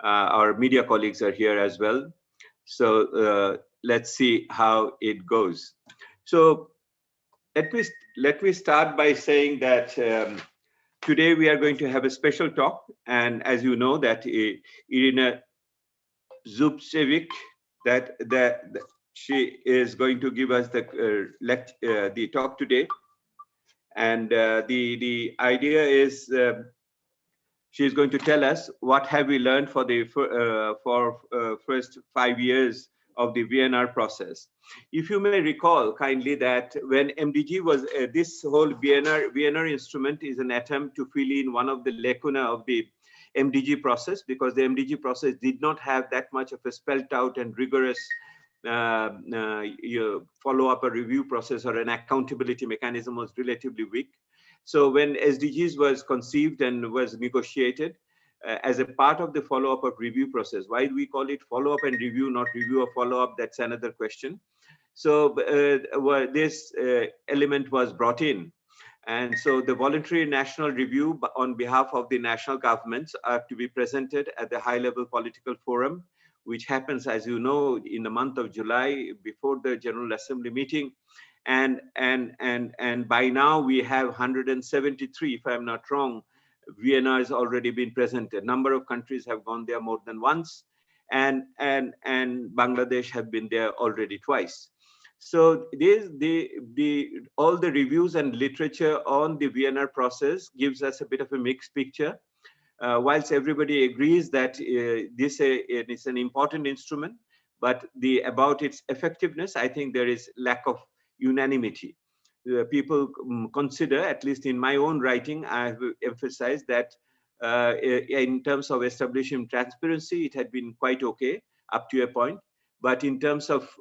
Our media colleagues are here as well. So let's see how it goes. So let me start by saying that today we are going to have a special talk, and as you know that Irena Zubcevic, that she is going to give us the talk today, and the idea is she is going to tell us what have we learned for the first 5 years of the VNR process. If you may recall kindly that when MDG was, this whole VNR instrument is an attempt to fill in one of the lacuna of the MDG process, because the MDG process did not have that much of a spelled out and rigorous follow-up or review process, or an accountability mechanism was relatively weak. So when SDGs was conceived and was negotiated as a part of the follow-up of review process, why do we call it follow-up and review, not review or follow-up? That's another question. So this element was brought in. And so the voluntary national review on behalf of the national governments are to be presented at the high-level political forum, which happens, as you know, in the month of July before the General Assembly meeting. And by now we have 173, if I'm not wrong, VNRs already been presented. Number of countries have gone there more than once, and Bangladesh have been there already twice. So all the reviews and literature on the VNR process gives us a bit of a mixed picture. Whilst everybody agrees that this is an important instrument, but about its effectiveness, I think there is lack of unanimity. People consider, at least in my own writing, I have emphasized that in terms of establishing transparency, it had been quite okay up to a point. But in terms of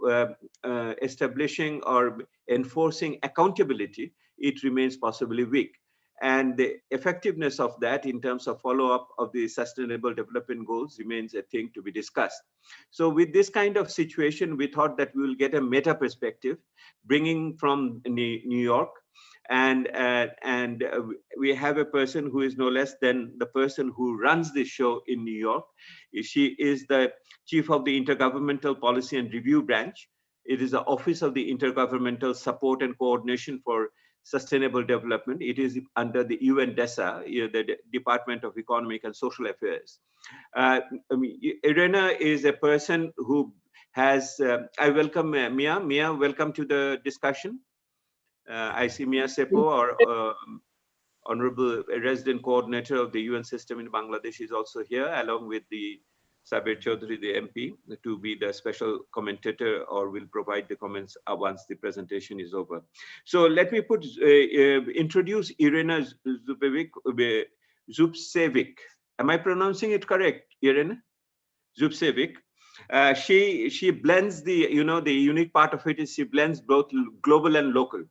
establishing or enforcing accountability, it remains possibly weak. And the effectiveness of that in terms of follow-up of the Sustainable Development Goals remains a thing to be discussed. So with this kind of situation, we thought that we will get a meta perspective, bringing from New York. And we have a person who is no less than the person who runs this show in New York. She is the chief of the Intergovernmental Policy and Review Branch. It is the Office of the Intergovernmental Support and Coordination for Sustainable Development. It is under the UN DESA, the Department of Economic and Social Affairs. Irena is a person who has, I welcome Mia. Mia, welcome to the discussion. I see Mia Sepo, our Honorable Resident Coordinator of the UN system in Bangladesh, is also here, along with the Sabir Chaudhry, the MP, to be the special commentator, or will provide the comments once the presentation is over. So let me introduce Irena Zubcevic. Am I pronouncing it correct, Irena? Zubcevic. She blends the unique part of it is she blends both global and local.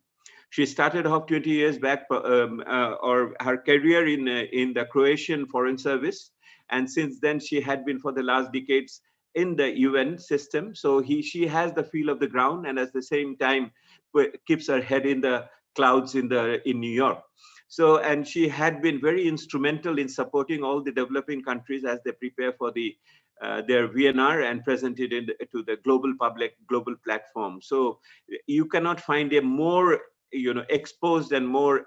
She started off 20 years back, or her career in the Croatian Foreign Service. And since then, she had been for the last decades in the UN system. So she has the feel of the ground, and at the same time keeps her head in the clouds in New York. So, and she had been very instrumental in supporting all the developing countries as they prepare for their VNR and present it to the global platform. So you cannot find a more exposed and more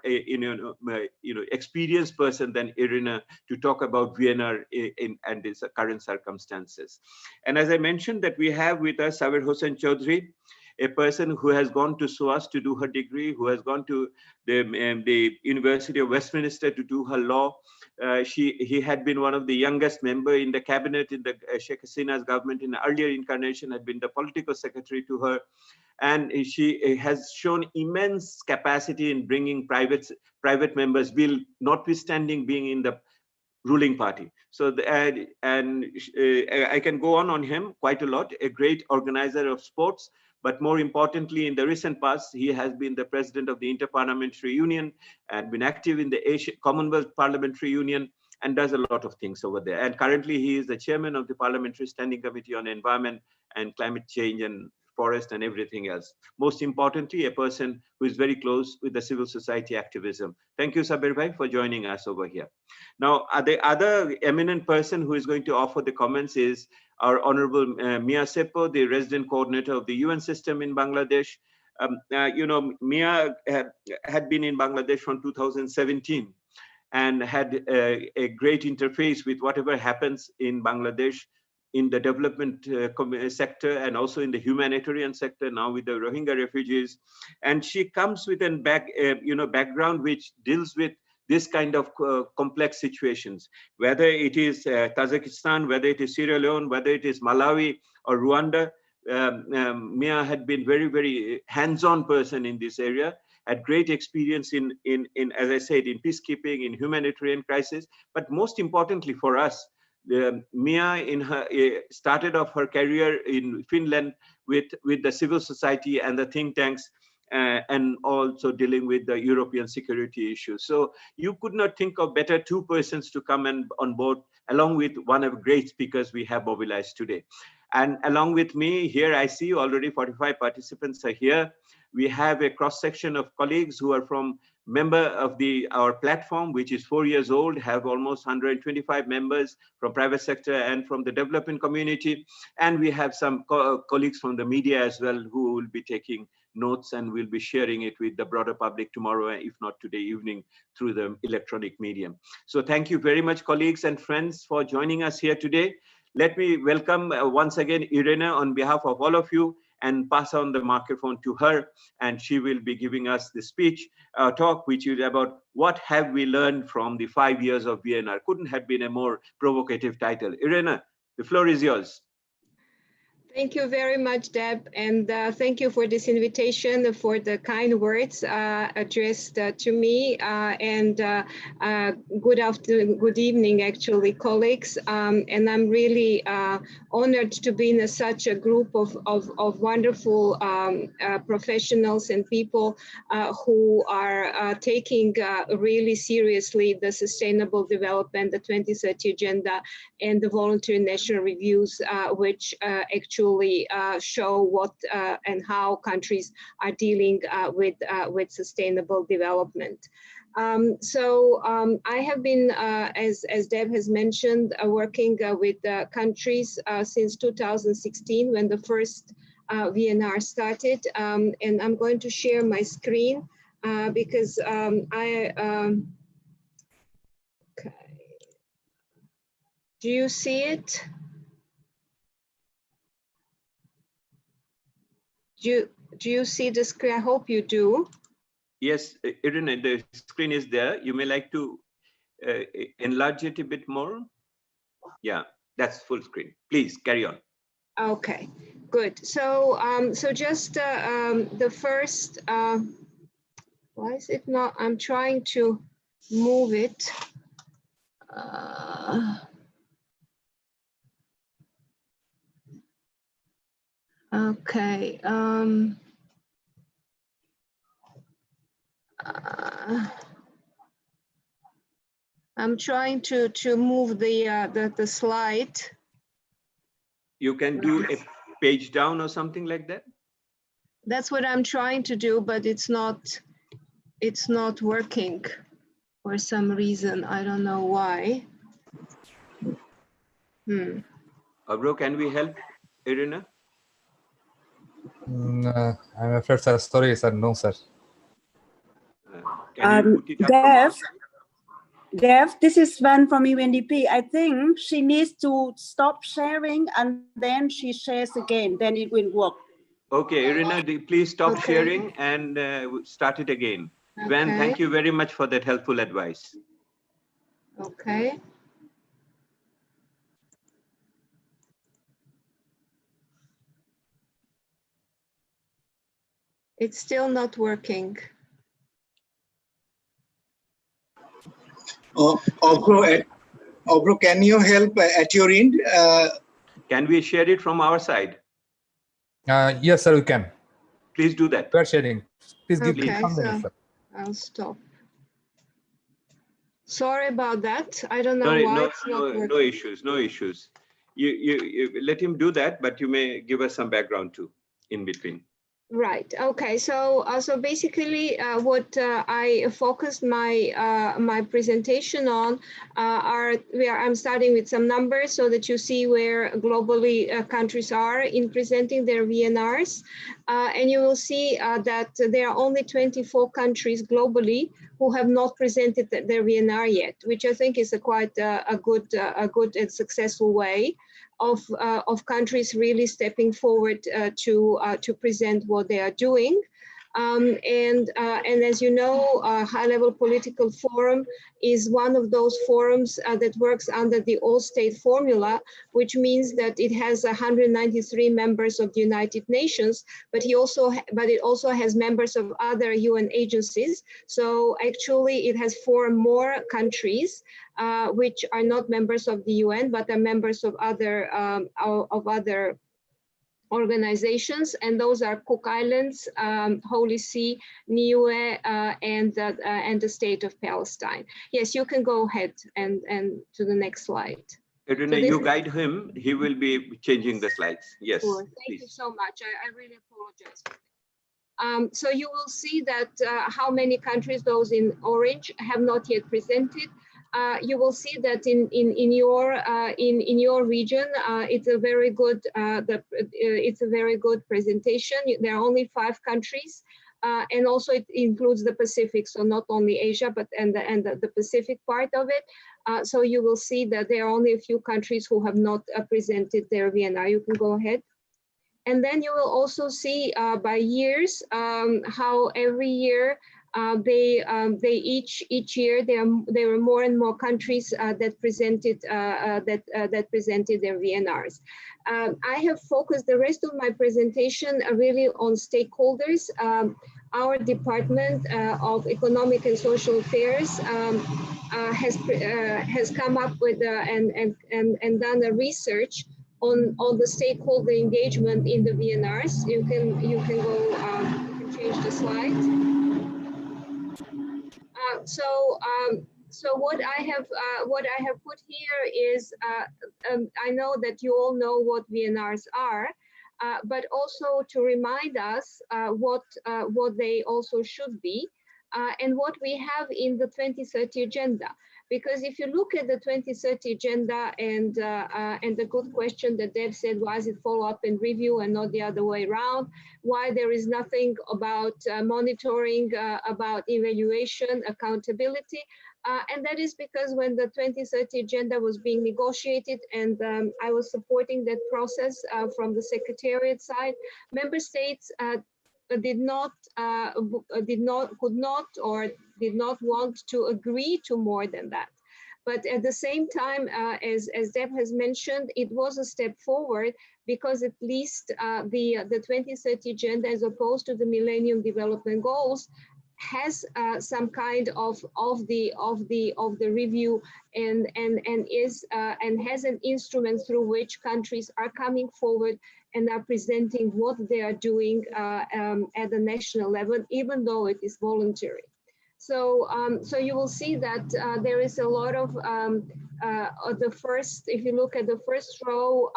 experienced person than Irena to talk about VNR and its current circumstances. And as I mentioned, that we have with us Sabir Hossain Chaudhry, a person who has gone to SOAS to do her degree, who has gone to the University of Westminster to do her law. He had been one of the youngest member in the cabinet in the Sheikh Hasina's government in the earlier incarnation, had been the political secretary to her. And she has shown immense capacity in bringing private members' bill, notwithstanding being in the ruling party. So I can go on him quite a lot. A great organizer of sports, but more importantly, in the recent past, he has been the president of the Interparliamentary Union and been active in the Commonwealth Parliamentary Union, and does a lot of things over there. And currently, he is the chairman of the Parliamentary Standing Committee on Environment and Climate Change and forest and everything else. Most importantly, a person who is very close with the civil society activism. Thank you, Sabir Bhai, for joining us over here. Now, the other eminent person who is going to offer the comments is our Honorable Mia Seppo, the resident coordinator of the UN system in Bangladesh. Mia had been in Bangladesh from 2017 and had a great interface with whatever happens in Bangladesh in the development sector and also in the humanitarian sector now with the Rohingya refugees. And she comes with a background which deals with this kind of complex situations, whether it is Tajikistan, whether it is Sierra Leone, whether it is Malawi or Rwanda. Mia had been very hands-on person in this area, had great experience in as I said, in peacekeeping, in humanitarian crisis, but most importantly for us, Mia started off her career in Finland with the civil society and the think tanks, and also dealing with the European security issues. So you could not think of better two persons to come on board, along with one of the great speakers we have mobilized today. And along with me here, I see already 45 participants are here. We have a cross section of colleagues who are from member of our platform, which is 4 years old, have almost 125 members from private sector and from the development community. And we have some colleagues from the media as well who will be taking notes and will be sharing it with the broader public tomorrow, if not today evening, through the electronic medium. So thank you very much, colleagues and friends, for joining us here today. Let me welcome once again Irena on behalf of all of you and pass on the microphone to her, and she will be giving us the speech talk, which is about what have we learned from the 5 years of VNR. Couldn't have been a more provocative title. Irena, the floor is yours. Thank you very much, Deb, and thank you for this invitation, for the kind words addressed to me, and good afternoon, good evening, actually, colleagues. And I'm really honored to be in such a group of wonderful professionals and people who are taking really seriously the sustainable development, the 2030 agenda, and the voluntary national reviews, which actually show what and how countries are dealing with sustainable development. I have been, as Deb has mentioned, working with countries since 2016 when the first VNR started, and I'm going to share my screen because okay. Do you see it? Do you see the screen? I hope you do. Yes, Irene, the screen is there. You may like to enlarge it a bit more. Yeah, that's full screen. Please carry on. Okay, good. So, so just the first. Why is it not? I'm trying to move it. Okay. I'm trying to move the slide. You can do a page down or something like that. That's what I'm trying to do, but it's not working for some reason. I don't know why. Bro, can we help Irena? I'm afraid, sir. Sorry, sir. No, sir. Can you put it up? Dev, this is Van from UNDP. I think she needs to stop sharing and then she shares again, then it will work. Okay, Irena, please stop sharing and start it again. Okay. Van, thank you very much for that helpful advice. Okay. It's still not working. Bro, can you help at your end? Can we share it from our side? Yes, sir, we can. Please do that. We are sharing. Please give me some minutes, sir. I'll stop. Sorry about that. I don't know why it's not working. No issues, no issues. You let him do that, but you may give us some background too. in between. Right. Okay. So, so basically, what I focused my my presentation on I'm starting with some numbers so that you see where globally countries are in presenting their VNRs, and you will see that there are only 24 countries globally who have not presented their VNR yet, which I think is a quite a good and successful way of countries really stepping forward to present what they are doing. And as you know, High-Level Political Forum is one of those forums that works under the all-state formula, which means that it has 193 members of the United Nations, but it also has members of other UN agencies. So actually, it has 4 more countries which are not members of the UN, but are members of other organizations, and those are Cook Islands, Holy See, Niue, and the State of Palestine. Yes, you can go ahead and to the next slide. Irena, so you guide him. He will be changing the slides. Yes. Sure. Thank you so much. I really apologize for that. So you will see that how many countries, those in orange, have not yet presented. You will see that in your region, it's a very good presentation. There are only 5 countries, and also it includes the Pacific, so not only Asia, but and the Pacific part of it. So you will see that there are only a few countries who have not presented their VNR. You can go ahead. And then you will also see by years how every year each year there were more and more countries that presented their VNRs. I have focused the rest of my presentation really on stakeholders. Our Department of Economic and Social Affairs has come up with and done a research on the stakeholder engagement in the VNRs. You can go you can change the slide. So what I have put here is I know that you all know what VNRs are, but also to remind us what they also should be, and what we have in the 2030 agenda. Because if you look at the 2030 agenda and the good question that Deb said, why is it follow up and review and not the other way around? Why there is nothing about monitoring, about evaluation, accountability? And that is because when the 2030 agenda was being negotiated, and I was supporting that process from the Secretariat side, member states did not want to agree to more than that. But at the same time, as Deb has mentioned, it was a step forward because at least the 2030 agenda, as opposed to the Millennium Development Goals, has some kind of the review and has an instrument through which countries are coming forward and are presenting what they are doing at the national level, even though it is voluntary. So, so you will see that there is a lot of the first. If you look at the first row,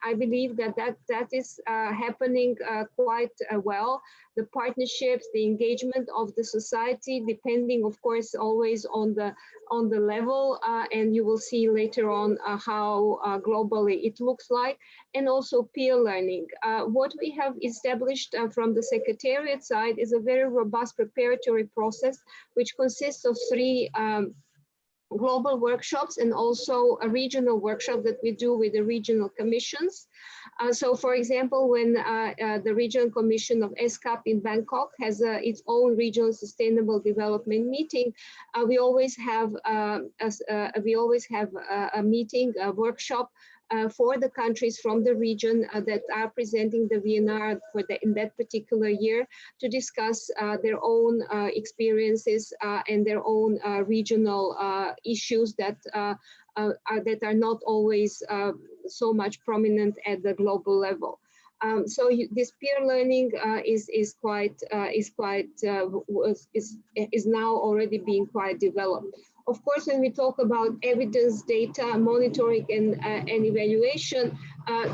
I believe that is happening quite well. The partnerships, the engagement of the society, depending, of course, always on the level, and you will see later on how globally it looks like, and also peer learning. What we have established from the Secretariat side is a very robust preparatory process, which consists of 3 global workshops and also a regional workshop that we do with the regional commissions. So for example, when the Regional Commission of ESCAP in Bangkok has its own regional sustainable development meeting, we always have a meeting, a workshop for the countries from the region that are presenting the VNR in that particular year to discuss their own experiences and their own regional issues that are not always so much prominent at the global level. So this peer learning is now already being quite developed. Of course, when we talk about evidence, data, monitoring, and evaluation,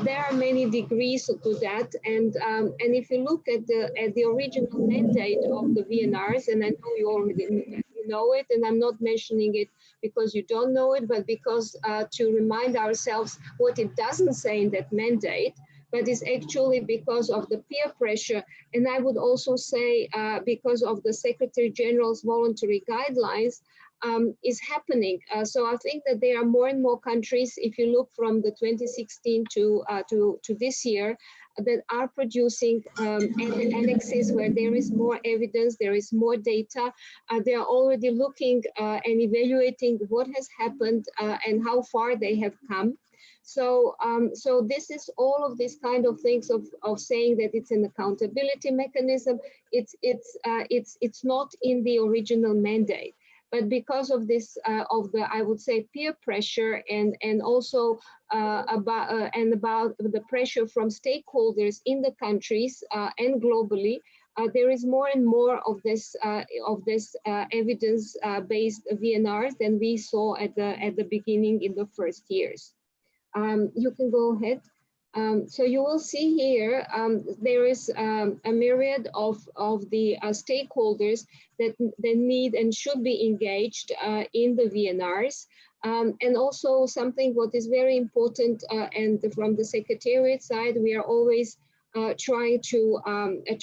there are many degrees to that. And if you look at the original mandate of the VNRs, and I know you already know it, and I'm not mentioning it because you don't know it, but because to remind ourselves what it doesn't say in that mandate, but it's actually because of the peer pressure. And I would also say because of the Secretary General's voluntary guidelines is happening. So I think that there are more and more countries, if you look from the 2016 to this year, that are producing annexes where there is more evidence, there is more data. They are already looking and evaluating what has happened and how far they have come. So, so this is all of these kind of things of saying that it's an accountability mechanism. It's not in the original mandate. But because of this, I would say, peer pressure and also about the pressure from stakeholders in the countries and globally, there is more and more of this evidence-based VNRs than we saw at the beginning in the first years. You can go ahead. So you will see here, there is a myriad of the stakeholders that need and should be engaged in the VNRs. And also something what is very important, and from the Secretariat side, we are always trying to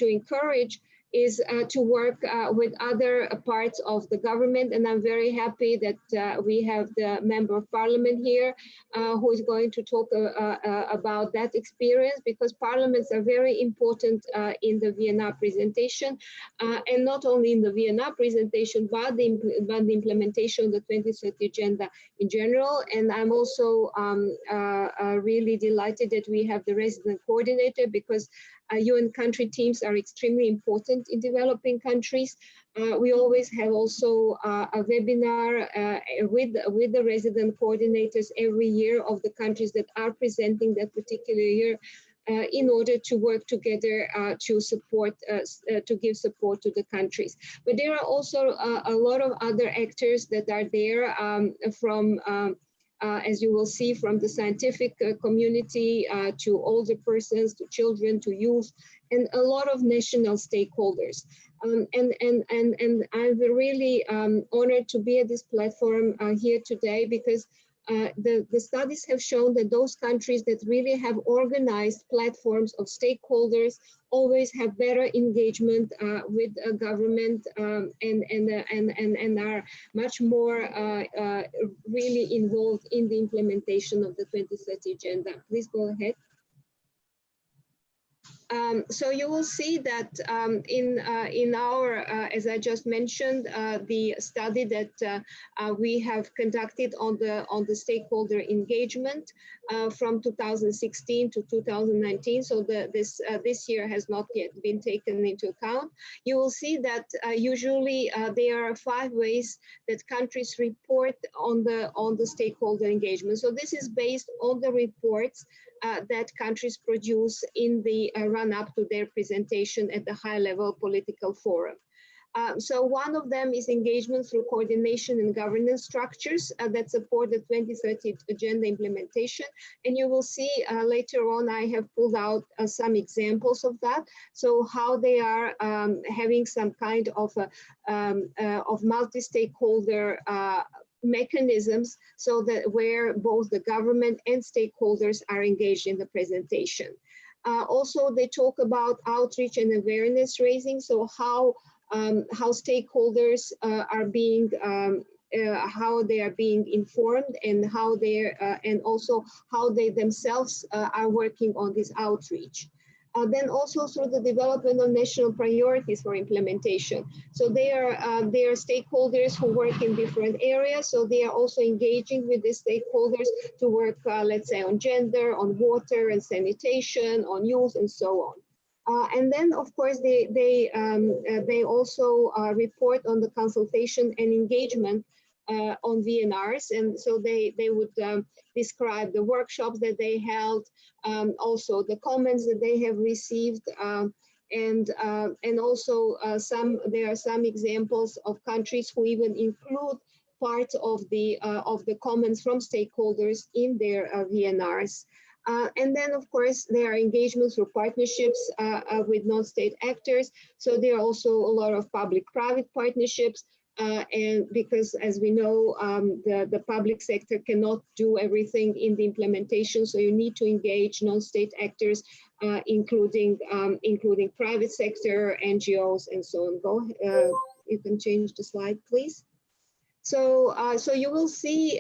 encourage is to work with other parts of the government. And I'm very happy that we have the Member of Parliament here who is going to talk about that experience, because parliaments are very important in the VNR presentation, and not only in the VNR presentation, but the implementation of the 2030 agenda in general. And I'm also really delighted that we have the resident coordinator, because UN country teams are extremely important in developing countries. We always have also a webinar with the resident coordinators every year of the countries that are presenting that particular year, in order to work together to support, to give support to the countries. But there are also a lot of other actors that are there from as you will see, from the scientific community to older persons, to children, to youth, and a lot of national stakeholders. And I'm really honored to be at this platform here today, because the studies have shown that those countries that really have organized platforms of stakeholders always have better engagement with government and are much more really involved in the implementation of the 2030 agenda. Please go ahead. So you will see that in our, as I just mentioned, the study that we have conducted on the stakeholder engagement from 2016 to 2019. So this year has not yet been taken into account. You will see that usually there are 5 ways that countries report on the stakeholder engagement. So this is based on the reports that countries produce in the run-up to their presentation at the high-level political forum. So one of them is engagement through coordination and governance structures that support the 2030 agenda implementation. And you will see later on, I have pulled out some examples of that. So how they are having some kind of multi-stakeholder mechanisms, so that where both the government and stakeholders are engaged in the presentation. Also, they talk about outreach and awareness raising. So how stakeholders are being how they are being informed, and how they and also how they themselves are working on this outreach. Then also through the development of national priorities for implementation. So they are stakeholders who work in different areas. So they are also engaging with the stakeholders to work, let's say, on gender, on water and sanitation, on youth, and so on. And then, of course, they also report on the consultation and engagement on VNRs, and so they would describe the workshops that they held, also the comments that they have received, and also there are some examples of countries who even include part of the comments from stakeholders in their VNRs. And then, of course, there are engagements or partnerships with non-state actors. So there are also a lot of public-private partnerships. And because, as we know, the public sector cannot do everything in the implementation, so you need to engage non-state actors, including private sector, NGOs, and so on. You can change the slide, please. So, so you will see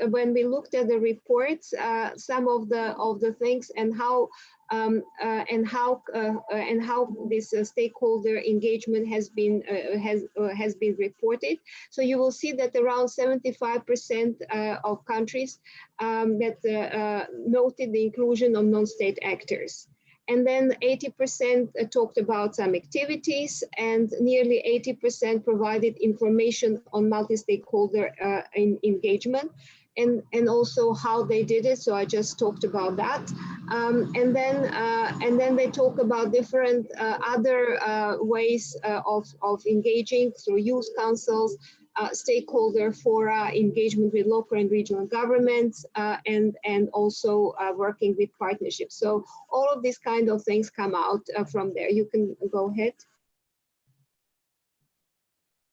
when we looked at the reports, some of the things and how this stakeholder engagement has been reported. So you will see that around 75% of countries that noted the inclusion of non-state actors. And then 80% talked about some activities, and nearly 80% provided information on multi-stakeholder engagement, and also how they did it. So I just talked about that. And then they talk about different other ways of engaging through youth councils, stakeholder fora, engagement with local and regional governments, and also working with partnerships. So all of these kind of things come out from there. You can go ahead.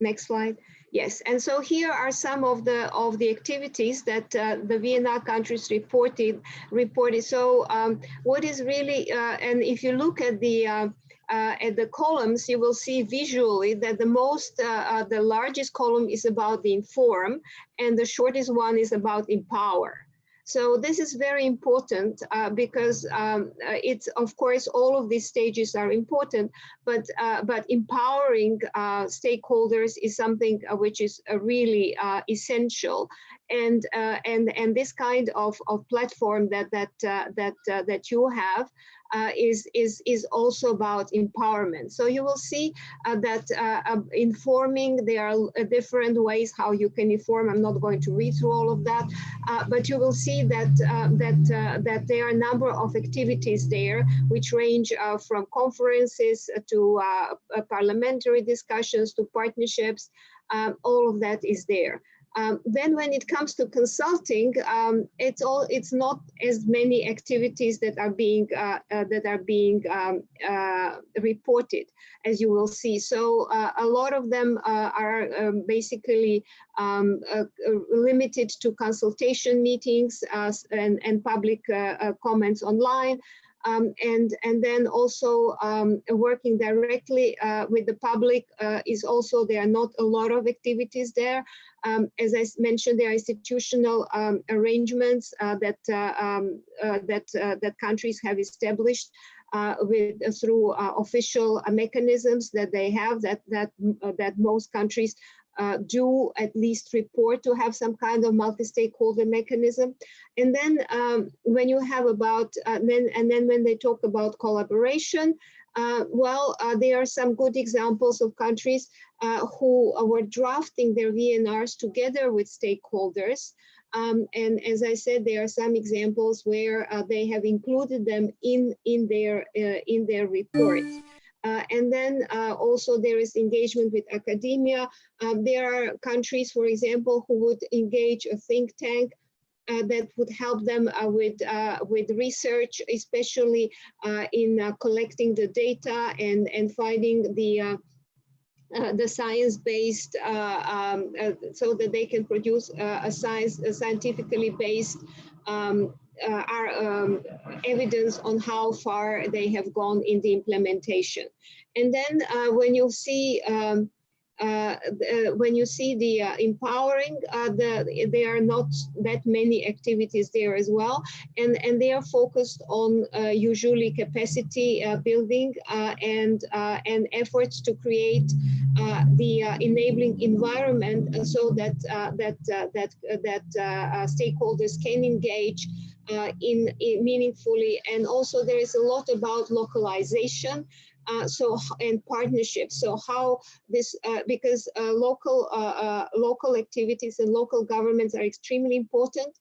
Next slide. Yes, and so here are some of the activities that the VNR countries reported. So what is really, and if you look at the columns, you will see visually that the largest column is about the inform, and the shortest one is about empower. So this is very important because it's, of course, all of these stages are important, but empowering stakeholders is something which is really essential. And this kind of platform that you have is also about empowerment. So you will see that informing, there are different ways how you can inform. I'm not going to read through all of that, but you will see that there are a number of activities there which range from conferences to parliamentary discussions to partnerships. All of that is there. Then when it comes to consulting, it's not as many activities that are being reported, as you will see. So a lot of them are basically limited to consultation meetings and public comments online. And then also working directly with the public is also, there are not a lot of activities there. As I mentioned, there are institutional arrangements that countries have established through official mechanisms that they have, that most countries do at least report to have some kind of multi-stakeholder mechanism. And then when you have about, then when they talk about collaboration, there are some good examples of countries who were drafting their VNRs together with stakeholders. And as I said, there are some examples where they have included them in their reports. And then also there is engagement with academia. There are countries, for example, who would engage a think tank that would help them with research, especially in collecting the data and finding the science-based, so that they can produce a scientifically based evidence on how far they have gone in the implementation. And then when you see the empowering, there are not that many activities there as well, and they are focused on usually capacity building and efforts to create the enabling environment so that stakeholders can engage in meaningfully. And also there is a lot about localization. And partnerships. So how this, because local activities and local governments are extremely important.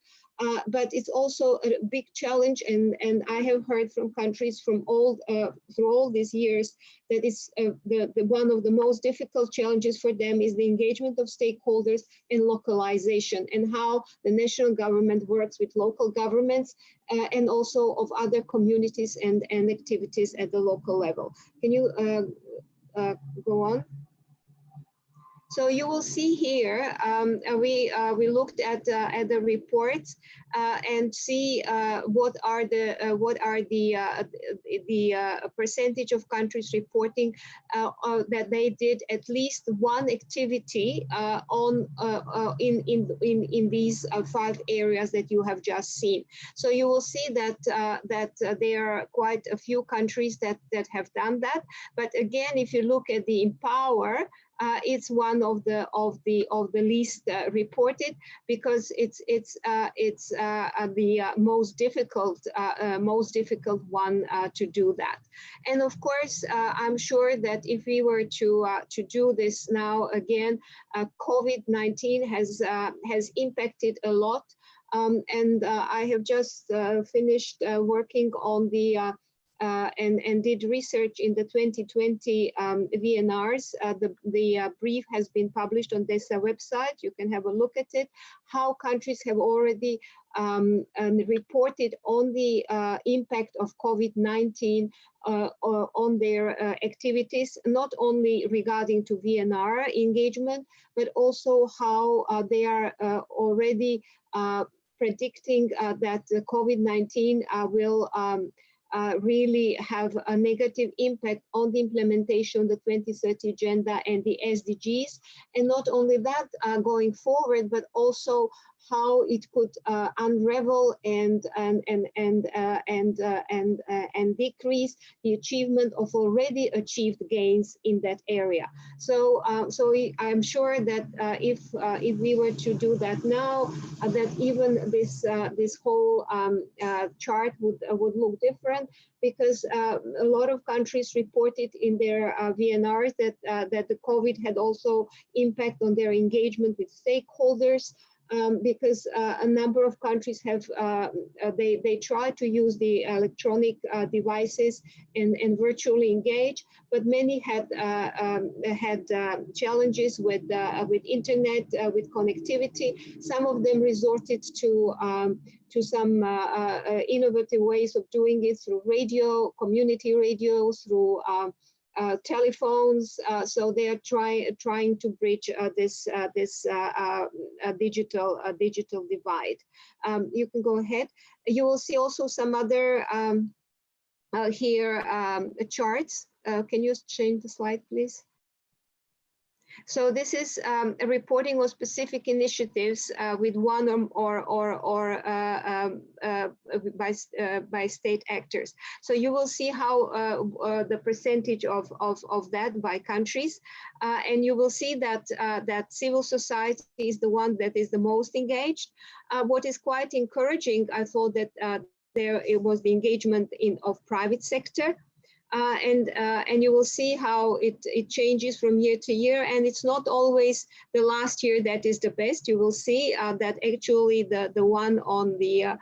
but it's also a big challenge, and I have heard from countries from through all these years that it's one of the most difficult challenges for them is the engagement of stakeholders and localization, and how the national government works with local governments and also of other communities and activities at the local level. Can you go on? So you will see here, we looked at the reports and see what are the percentage of countries reporting that they did at least one activity in these 5 areas that you have just seen. So you will see that there are quite a few countries that have done that. But again, if you look at the Empower, it's one of the least reported, because it's the most difficult one to do that. And of course, I'm sure that if we were to do this now again, COVID-19 has impacted a lot. And I have just finished working on the and did research in the 2020 VNRs. The brief has been published on DESA website. You can have a look at it, how countries have already reported on the impact of COVID-19 on their activities, not only regarding to VNR engagement, but also how they are already predicting that COVID-19 will really have a negative impact on the implementation of the 2030 agenda and the SDGs. And not only that, going forward, but also how it could unravel and decrease the achievement of already achieved gains in that area. So, I'm sure that if we were to do that now, that even this whole chart would look different, because a lot of countries reported in their VNRs that the COVID had also impact on their engagement with stakeholders. Because a number of countries have they try to use the electronic devices and virtually engage, but many had challenges with internet, with connectivity. Some of them resorted to some innovative ways of doing it through radio, community radio, through telephones, so they are trying to bridge this digital divide. You can go ahead. You will see also some other here charts. Can you change the slide, please? So this is a reporting of specific initiatives with one or by state actors. So you will see how the percentage of that by countries, and you will see that that civil society is the one that is the most engaged. What is quite encouraging, I thought that it was the engagement of private sector. And you will see how it changes from year to year, and it's not always the last year that is the best. You will see that actually the one on the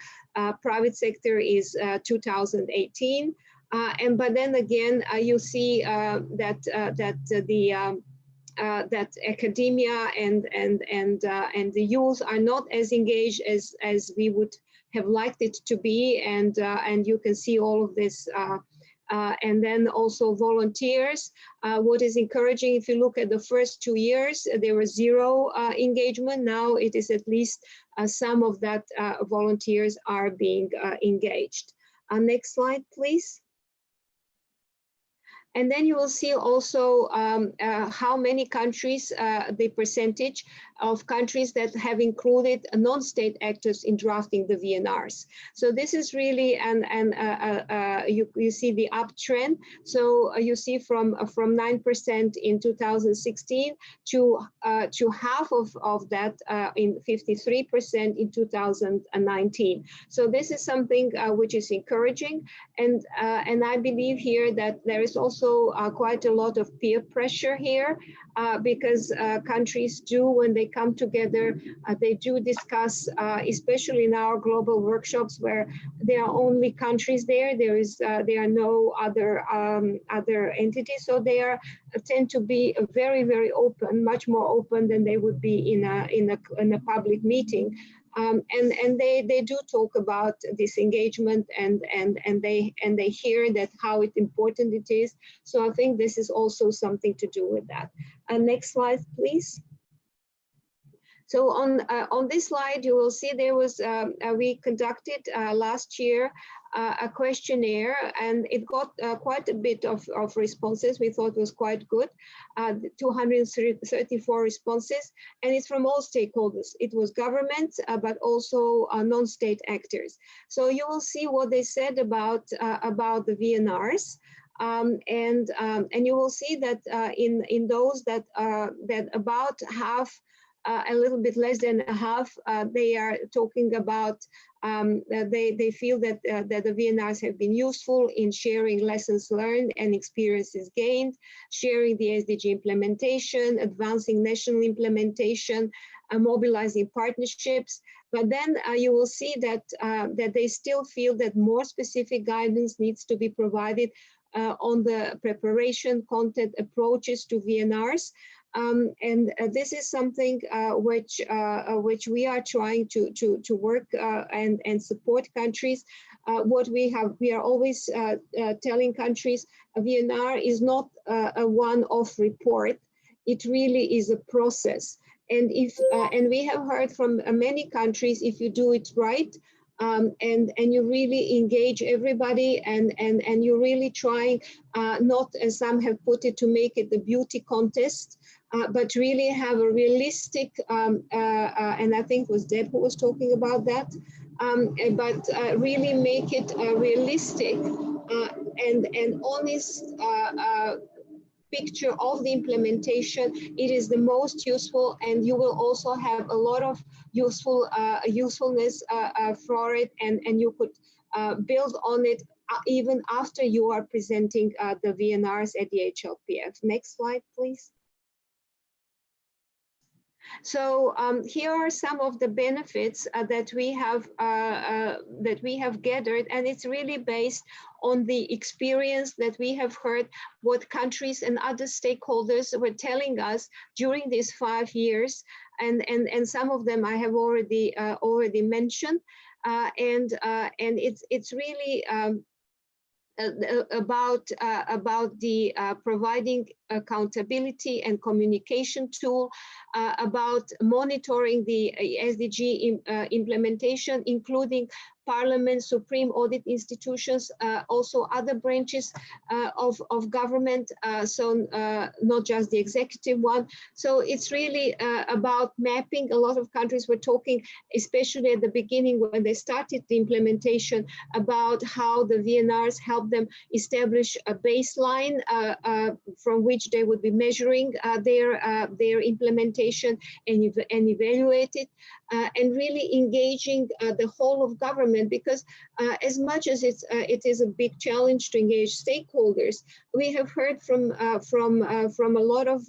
private sector is 2018, but then again you see that academia and the youth are not as engaged as we would have liked it to be, and you can see all of this. And then also volunteers. What is encouraging, if you look at the first 2 years, there was 0 engagement. Now it is at least some of that volunteers are being engaged. Next slide, please. And then you will see also how many countries, the percentage of countries that have included non-state actors in drafting the VNRs. So this is really, you see the uptrend. So you see from 9% in 2016 to half of that in 53% in 2019. So this is something which is encouraging, and I believe here that there is also quite a lot of peer pressure here, because countries do, when they come together, they do discuss, especially in our global workshops where there are only countries there. There are no other entities, so they tend to be very, very open, much more open than they would be in a public meeting. And they do talk about this engagement, and they hear that how important it is. So I think this is also something to do with that. Next slide, please. So on this slide, you will see there was we conducted last year a questionnaire, and it got quite a bit of responses. We thought was quite good, 234 responses, and it's from all stakeholders. It was government, but also non-state actors. So you will see what they said about the VNRs. And you will see that in those that about half, a little bit less than half, they are talking about they feel that the VNRs have been useful in sharing lessons learned and experiences gained, sharing the SDG implementation, advancing national implementation, mobilizing partnerships. But then you will see that they still feel that more specific guidance needs to be provided on the preparation, content, approaches to VNRs. And this is something which we are trying to work and support countries. What we are always telling countries, a VNR is not a one-off report. It really is a process. And and we have heard from many countries, if you do it right, and you really engage everybody, and you're really trying not, as some have put it, to make it the beauty contest, but really have a realistic, and I think it was Deb who was talking about that, but really make it realistic and honest picture of the implementation. It is the most useful, and you will also have a lot of usefulness for it, and you could build on it even after you are presenting the VNRs at the Hlpf. Next slide, please. So here are some of the benefits that we have gathered, and it's really based on the experience that we have heard, what countries and other stakeholders were telling us during these 5 years, and some of them I have already mentioned, and it's really about the providing accountability and communication tool, about monitoring the SDG implementation, including Parliament, Supreme Audit institutions, also other branches of government, so not just the executive one. So it's really about mapping. A lot of countries were talking, especially at the beginning when they started the implementation, about how the VNRs help them establish a baseline from which they would be measuring their implementation and evaluate it, and really engaging the whole of government, because as much as it is a big challenge to engage stakeholders, we have heard from a lot of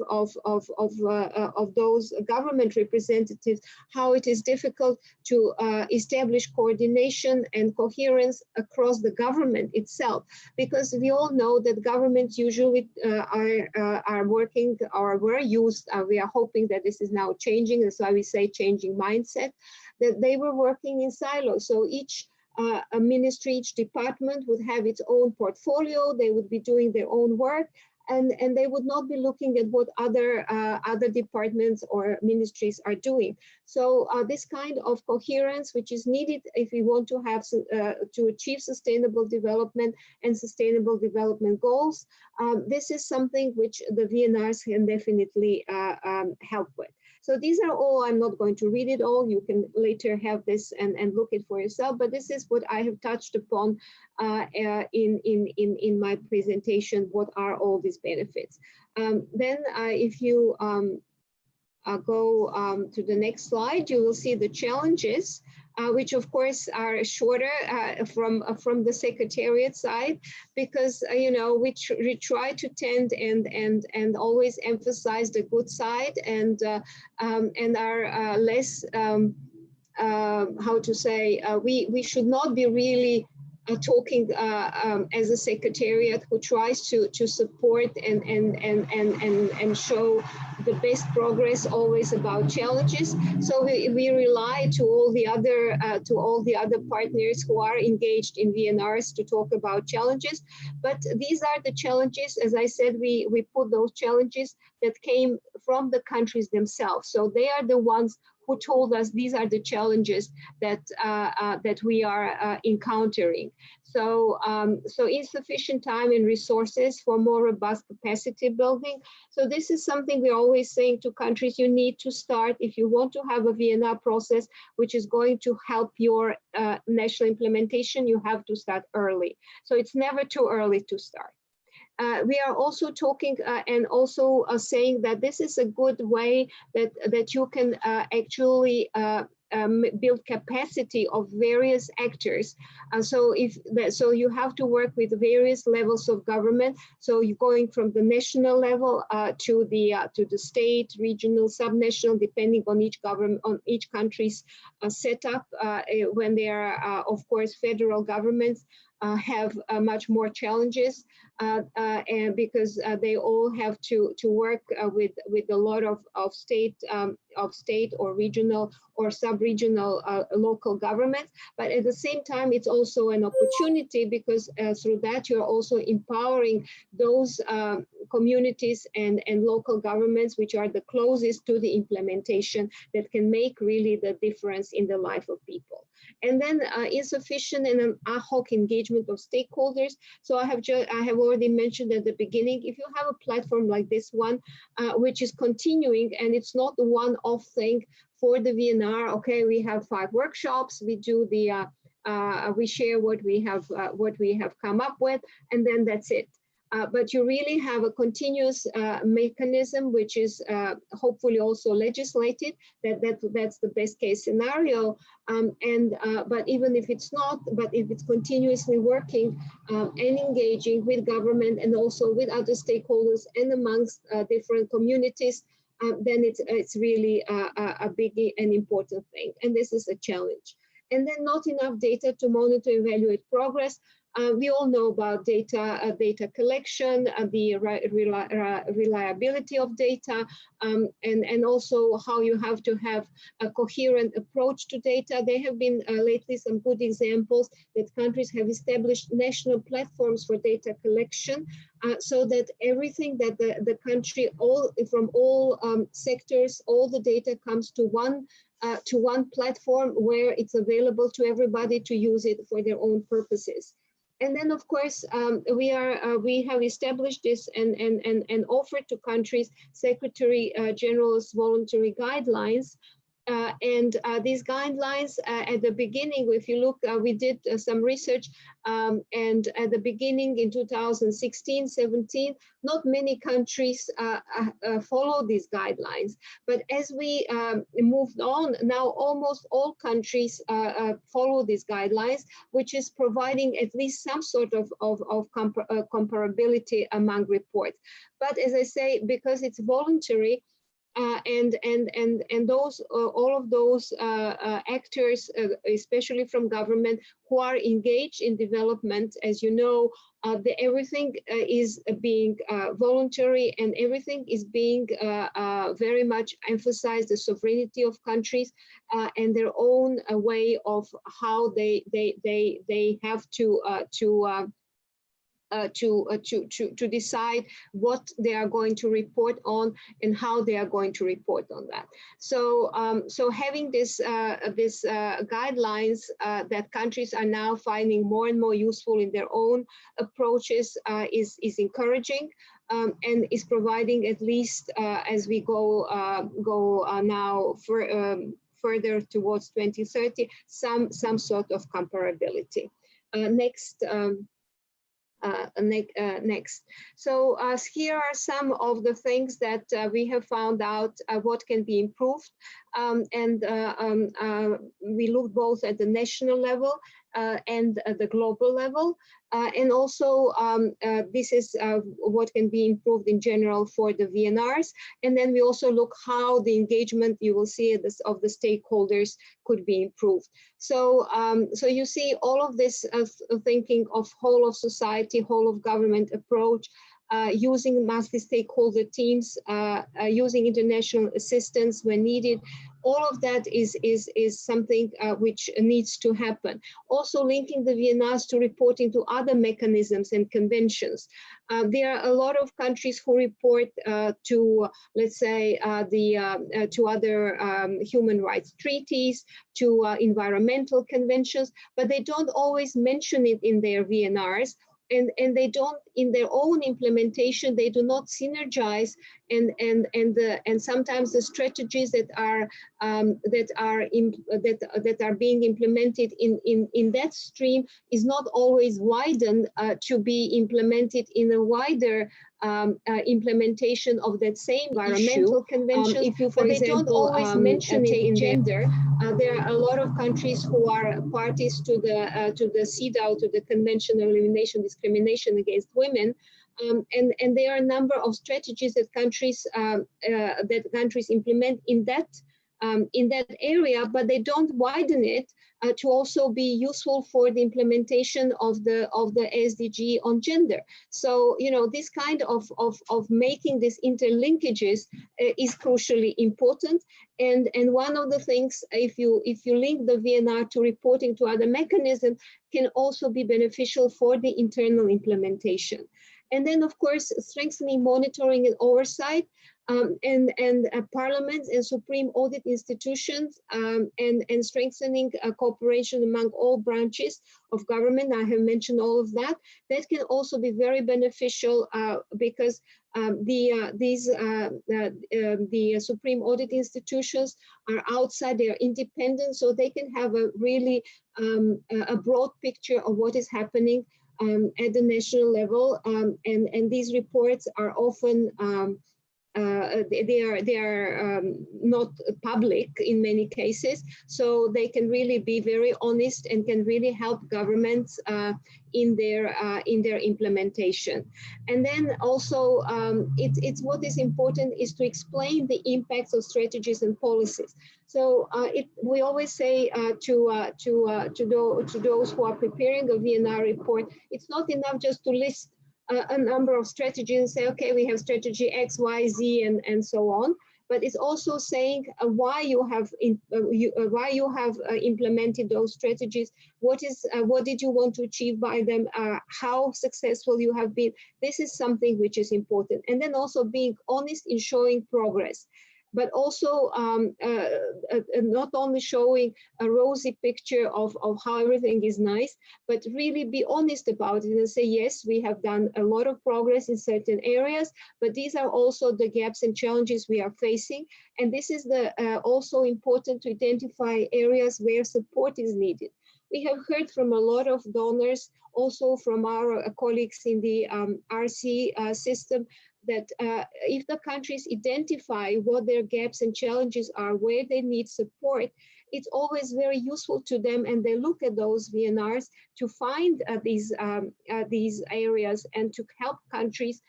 those government representatives how it is difficult to establish coordination and coherence across the government itself, because we all know that governments usually are working, or were used, we are hoping that this is now changing, that's why we say changing mindset, that they were working in silos. So each a ministry, each department would have its own portfolio, they would be doing their own work, and they would not be looking at what other departments or ministries are doing. So this kind of coherence, which is needed if we want to have to achieve sustainable development and sustainable development goals, this is something which the VNRs can definitely help with. So these are all, I'm not going to read it all, you can later have this and look it for yourself, but this is what I have touched upon in my presentation, what are all these benefits. Then if you go to the next slide, you will see the challenges which of course are shorter from the Secretariat side, because you know we try to tend and always emphasize the good side, and are less how to say, we should not be really talking as a secretariat who tries to support and show the best progress always about challenges. So we rely to all the other partners who are engaged in VNRs to talk about challenges. But these are the challenges, as I said, we put those challenges that came from the countries themselves. So they are the ones who told us these are the challenges that that we are encountering. So, so insufficient time and resources for more robust capacity building. So this is something we're always saying to countries: you need to start, if you want to have a VNR process which is going to help your national implementation, you have to start early. So it's never too early to start. We are also talking and also saying that this is a good way that you can actually build capacity of various actors. So you have to work with various levels of government. So you're going from the national level to the state, regional, subnational, depending on each government, on each country's setup. When they are, of course, federal governments have much more challenges, and because they all have to work with a lot of state or regional or sub-regional local governments. But at the same time, it's also an opportunity, because through that you're also empowering those communities and local governments which are the closest to the implementation, that can make really the difference in the life of people. And then insufficient and an ad hoc engagement of stakeholders. So I have already mentioned at the beginning, if you have a platform like this one, which is continuing, and it's not a one-off thing for the VNR. Okay, we have 5 workshops, we do the we share what we have come up with, and then that's it. But you really have a continuous mechanism, which is hopefully also legislated. That's the best case scenario. But even if it's not, but if it's continuously working and engaging with government and also with other stakeholders and amongst different communities, then it's really a big and important thing. And this is a challenge. And then not enough data to monitor, evaluate progress. We all know about data collection, the reliability of data, and also how you have to have a coherent approach to data. There have been lately some good examples that countries have established national platforms for data collection, so that everything that the country, from all sectors, all the data comes to one platform where it's available to everybody to use it for their own purposes. And then, of course, we have established this and offered to countries Secretary General's voluntary guidelines. These guidelines at the beginning, if you look, we did some research, and at the beginning in 2016-17, not many countries followed these guidelines. But as we moved on, now almost all countries follow these guidelines, which is providing at least some sort of comparability among reports. But as I say, because it's voluntary, and those all of those actors, especially from government, who are engaged in development, as you know, everything is being voluntary, and everything is being very much emphasized, the sovereignty of countries and their own way of how they have to decide what they are going to report on and how they are going to report on that. So, so having this guidelines that countries are now finding more and more useful in their own approaches is encouraging, and is providing, at least as we go now further towards 2030, some sort of comparability. Next. next. So here are some of the things that we have found out what can be improved. We look both at the national level and the global level. And also this is what can be improved in general for the VNRs. And then we also look how the engagement, you will see this, of the stakeholders could be improved. So, so you see all of this thinking of whole of society, whole of government approach, using multi-stakeholder teams, using international assistance when needed. All of that is something which needs to happen. Also linking the VNRs to reporting to other mechanisms and conventions. There are a lot of countries who report to, let's say, to other human rights treaties, to environmental conventions, but they don't always mention it in their VNRs. And they don't, in their own implementation, they do not synergize, and sometimes the strategies that are being implemented in that stream is not always widened to be implemented in a wider implementation of that same environmental convention. If you, for example, they don't always mention it in gender. There are a lot of countries who are parties to the CEDAW, to the Convention on Elimination of Discrimination Against Women, and there are a number of strategies that countries implement in that area, but they don't widen it to also be useful for the implementation of the SDG on gender. So, you know, this kind of making these interlinkages is crucially important. And one of the things, if you link the VNR to reporting to other mechanisms, can also be beneficial for the internal implementation. And then, of course, strengthening monitoring and oversight. Parliaments and supreme audit institutions, and strengthening cooperation among all branches of government. I have mentioned all of that. That can also be very beneficial because the supreme audit institutions are outside, they are independent, so they can have a really a broad picture of what is happening at the national level, and these reports are often they are not public in many cases, so they can really be very honest and can really help governments in their implementation. And then also, it's what is important is to explain the impacts of strategies and policies. So we always say to those who are preparing a VNR report, it's not enough just to list a number of strategies and say, okay, we have strategy X, Y, Z, and so on. But it's also saying why you have implemented those strategies. What did you want to achieve by them? How successful you have been. This is something which is important. And then also being honest in showing progress, but also not only showing a rosy picture of how everything is nice, but really be honest about it and say, yes, we have done a lot of progress in certain areas, but these are also the gaps and challenges we are facing. And this is also important to identify areas where support is needed. We have heard from a lot of donors, also from our colleagues in the RC system, that if the countries identify what their gaps and challenges are, where they need support, it's always very useful to them, and they look at those VNRs to find these areas and to help countries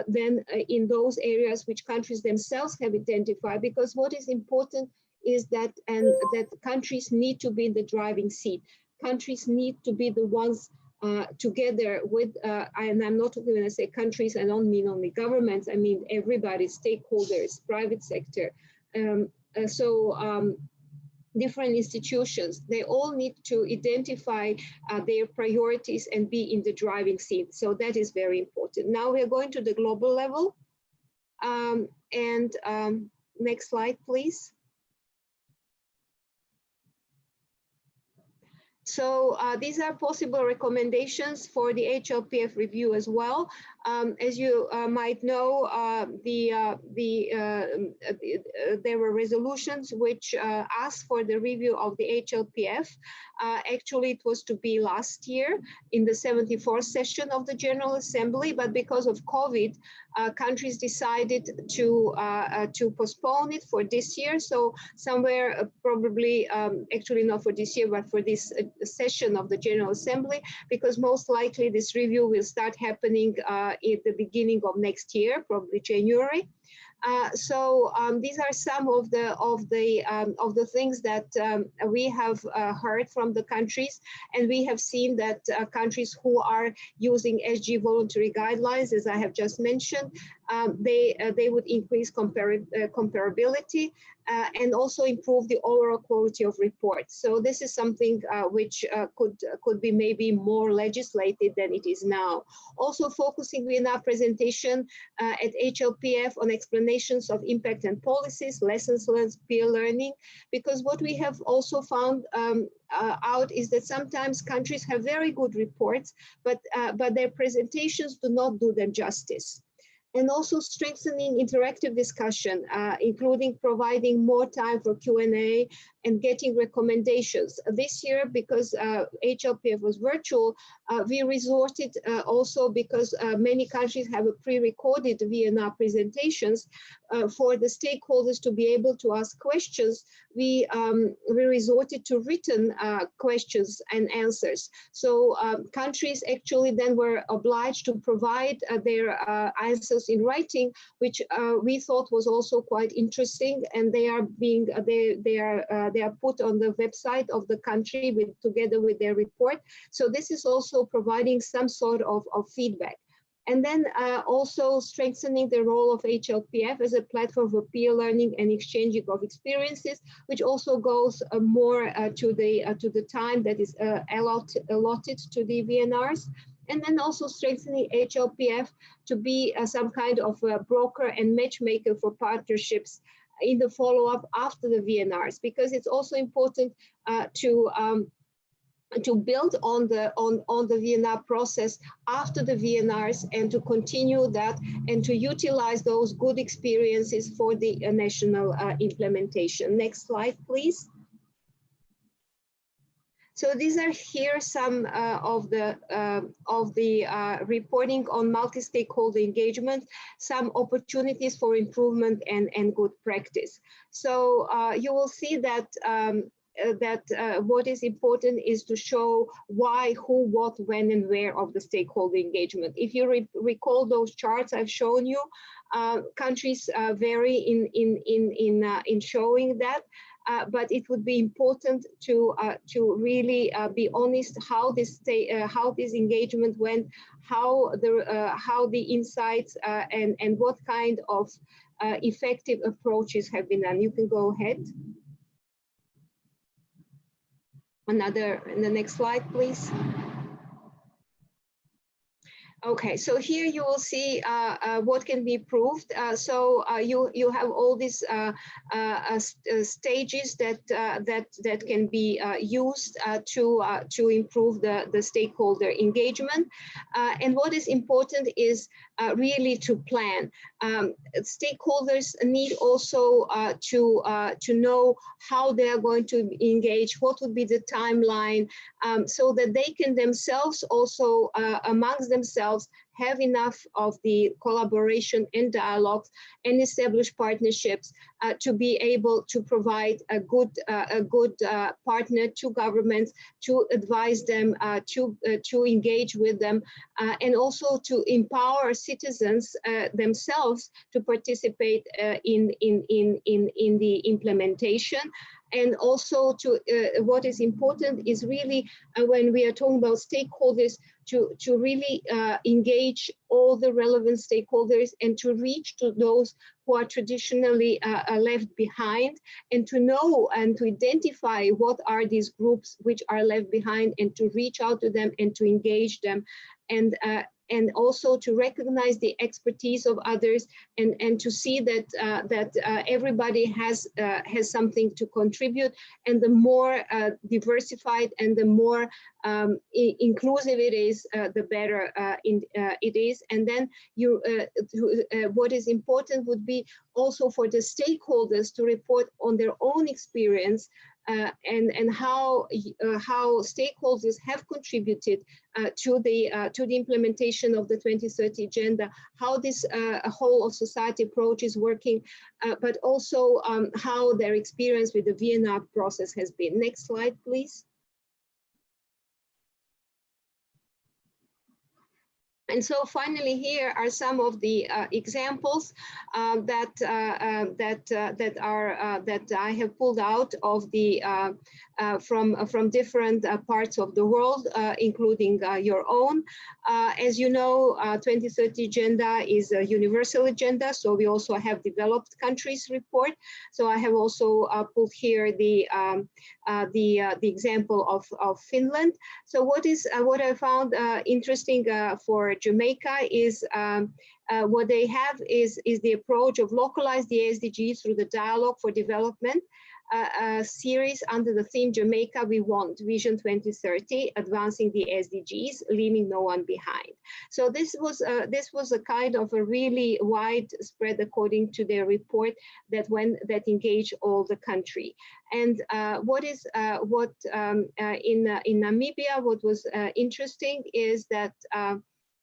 then in those areas which countries themselves have identified. Because what is important is that countries need to be in the driving seat. Countries need to be the ones together with, and I'm not going to say countries, I don't mean only governments, I mean everybody, stakeholders, private sector. Different institutions, they all need to identify their priorities and be in the driving seat. So that is very important. Now we are going to the global level. Next slide, please. So these are possible recommendations for the Hlpf review as well. As you might know, there were resolutions which asked for the review of the Hlpf. Actually, it was to be last year in the 74th session of the General Assembly, but because of COVID, countries decided to postpone it for this year. So somewhere probably, actually not for this year, but for this session of the General Assembly, because most likely this review will start happening at the beginning of next year, probably January. So these are some of the things that we have heard from the countries, and we have seen that countries who are using SG voluntary guidelines, as I have just mentioned, they would increase comparability and also improve the overall quality of reports. So this is something which could be maybe more legislated than it is now. Also focusing in our presentation at Hlpf on explanations of impact and policies, lessons learned, peer learning, because what we have also found out is that sometimes countries have very good reports, but their presentations do not do them justice. And also strengthening interactive discussion, including providing more time for Q&A and getting recommendations. This year, because Hlpf was virtual, we resorted also because many countries have a pre-recorded VNR presentations for the stakeholders to be able to ask questions. We resorted to written questions and answers. So countries actually then were obliged to provide their answers in writing, which we thought was also quite interesting, and they are being they are put on the website of the country together with their report. So this is also providing some sort of feedback. And then also strengthening the role of Hlpf as a platform for peer learning and exchanging of experiences, which also goes more to the time that is allotted to the VNRs. And then also strengthening Hlpf to be some kind of a broker and matchmaker for partnerships in the follow-up after the VNRs, because it's also important to build on the VNR process after the VNRs and to continue that and to utilize those good experiences for the national implementation. Next slide, please. So these are here some of the reporting on multi-stakeholder engagement, some opportunities for improvement and good practice. So you will see that what is important is to show why, who, what, when, and where of the stakeholder engagement. If you recall those charts I've shown you, countries vary in showing that. But it would be important to really be honest how this engagement went, how the insights and what kind of effective approaches have been done. You can go ahead. In the next slide, please. Okay, so here you will see what can be improved. So you have all these stages that can be used to improve the stakeholder engagement. And what is important is really to plan. Stakeholders need also to know how they are going to engage, what would be the timeline, so that they can themselves also amongst themselves have enough of the collaboration and dialogues and establish partnerships to be able to provide a good partner to governments, to advise them, to engage with them, and also to empower citizens themselves to participate in the implementation. And also to what is important is really when we are talking about stakeholders, to really engage all the relevant stakeholders and to reach to those who are traditionally left behind, and to know and to identify what are these groups which are left behind, and to reach out to them and to engage them. and also to recognize the expertise of others, and to see that everybody has something to contribute, and the more diversified and the more inclusive it is, the better it is. And then what is important would be also for the stakeholders to report on their own experience, and how stakeholders have contributed to the implementation of the 2030 agenda, how this whole of society approach is working, but also how their experience with the VNR process has been. Next slide, please. And so finally, here are some of the examples that I have pulled out of the from different parts of the world, including your own. As you know, 2030 agenda is a universal agenda, so we also have developed countries report. So I have also pulled here the example of Finland. So what I found interesting for Jamaica is what they have is the approach of localize the SDGs through the Dialogue for Development series under the theme Jamaica We Want, Vision 2030, advancing the SDGs, leaving no one behind. So this was a kind of a really widespread, according to their report, that engaged all the country. And in Namibia, what was interesting is that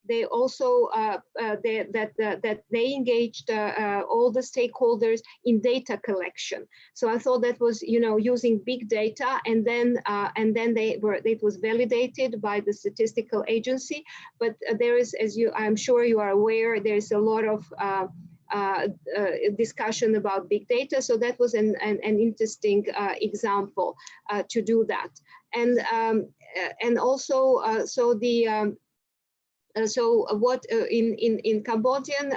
they also that they engaged all the stakeholders in data collection. So I thought that was, you know, using big data, and then it was validated by the statistical agency. But there is, I'm sure you are aware, there is a lot of discussion about big data. So that was an interesting example to do that. And also so what in Cambodian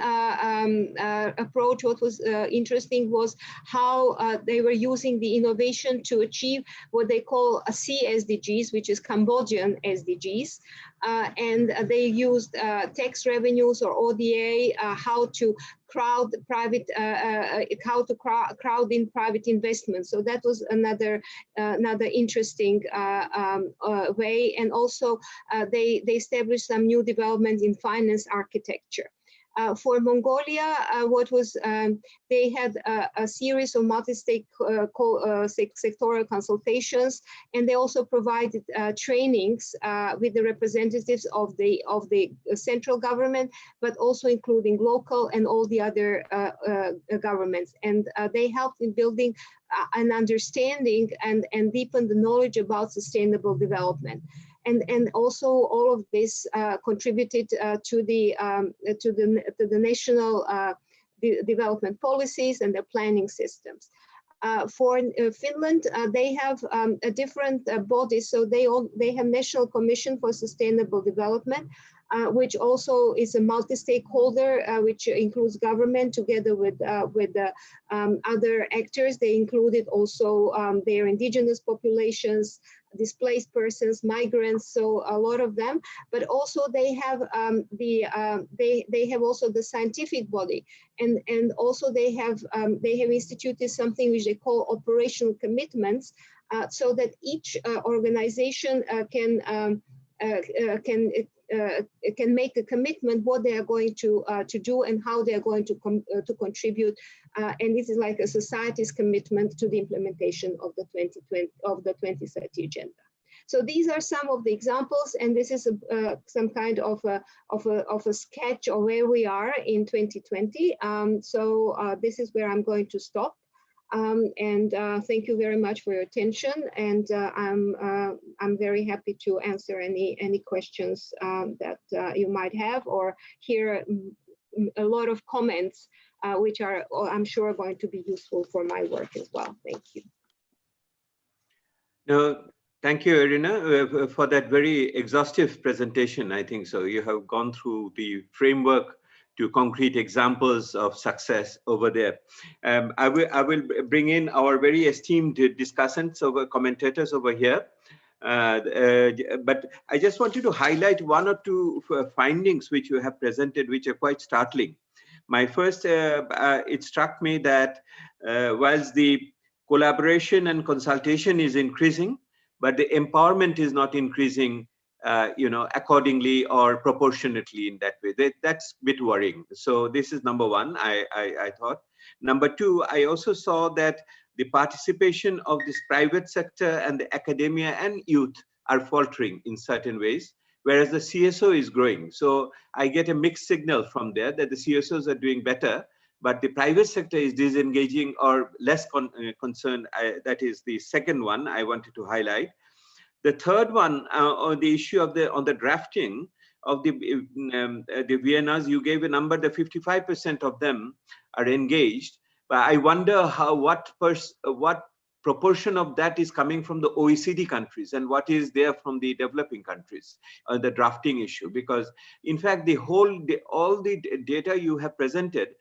approach, what was interesting was how they were using the innovation to achieve what they call a CSDGs, which is Cambodian SDGs. And they used tax revenues or ODA, how to crowd in private investment. So that was another interesting way. And also they established some new developments in finance architecture. For Mongolia, they had a series of multi-sectoral consultations, and they also provided trainings with the representatives of the central government, but also including local and all the other governments. And they helped in building an understanding and deepen the knowledge about sustainable development. And also all of this contributed to the national development policies and the planning systems. For Finland, they have a different body, so they have National Commission for Sustainable Development, which also is a multi-stakeholder, which includes government together with other actors. They included also their indigenous populations, displaced persons, migrants, so a lot of them. But also they have they have also the scientific body, and also they have instituted something which they call operational commitments, so that each organization can make a commitment what they are going to do and how they are going to contribute, and this is like a society's commitment to the implementation of the 2030 agenda. So these are some of the examples, and this is some kind of a sketch of where we are in 2020. So this is where I'm going to stop. And thank you very much for your attention, and I'm very happy to answer any questions that you might have, or hear a lot of comments which are, I'm sure, going to be useful for my work as well. Thank you. No, thank you, Irena, for that very exhaustive presentation. I think so. You have gone through the framework to concrete examples of success over there. I will bring in our very esteemed discussants, commentators over here. But I just wanted to highlight one or two findings which you have presented, which are quite startling. My first, it struck me that whilst the collaboration and consultation is increasing, but the empowerment is not increasing, accordingly or proportionately in that way. That's a bit worrying. So this is number one, I thought. Number two, I also saw that the participation of this private sector and the academia and youth are faltering in certain ways, whereas the CSO is growing. So I get a mixed signal from there that the CSOs are doing better, but the private sector is disengaging or less concerned. That is the second one I wanted to highlight. The third one on the issue of on the drafting of the VNRs, you gave a number that 55% of them are engaged. But I wonder what proportion of that is coming from the OECD countries and what is there from the developing countries on the drafting issue. Because in fact, all the data you have presented,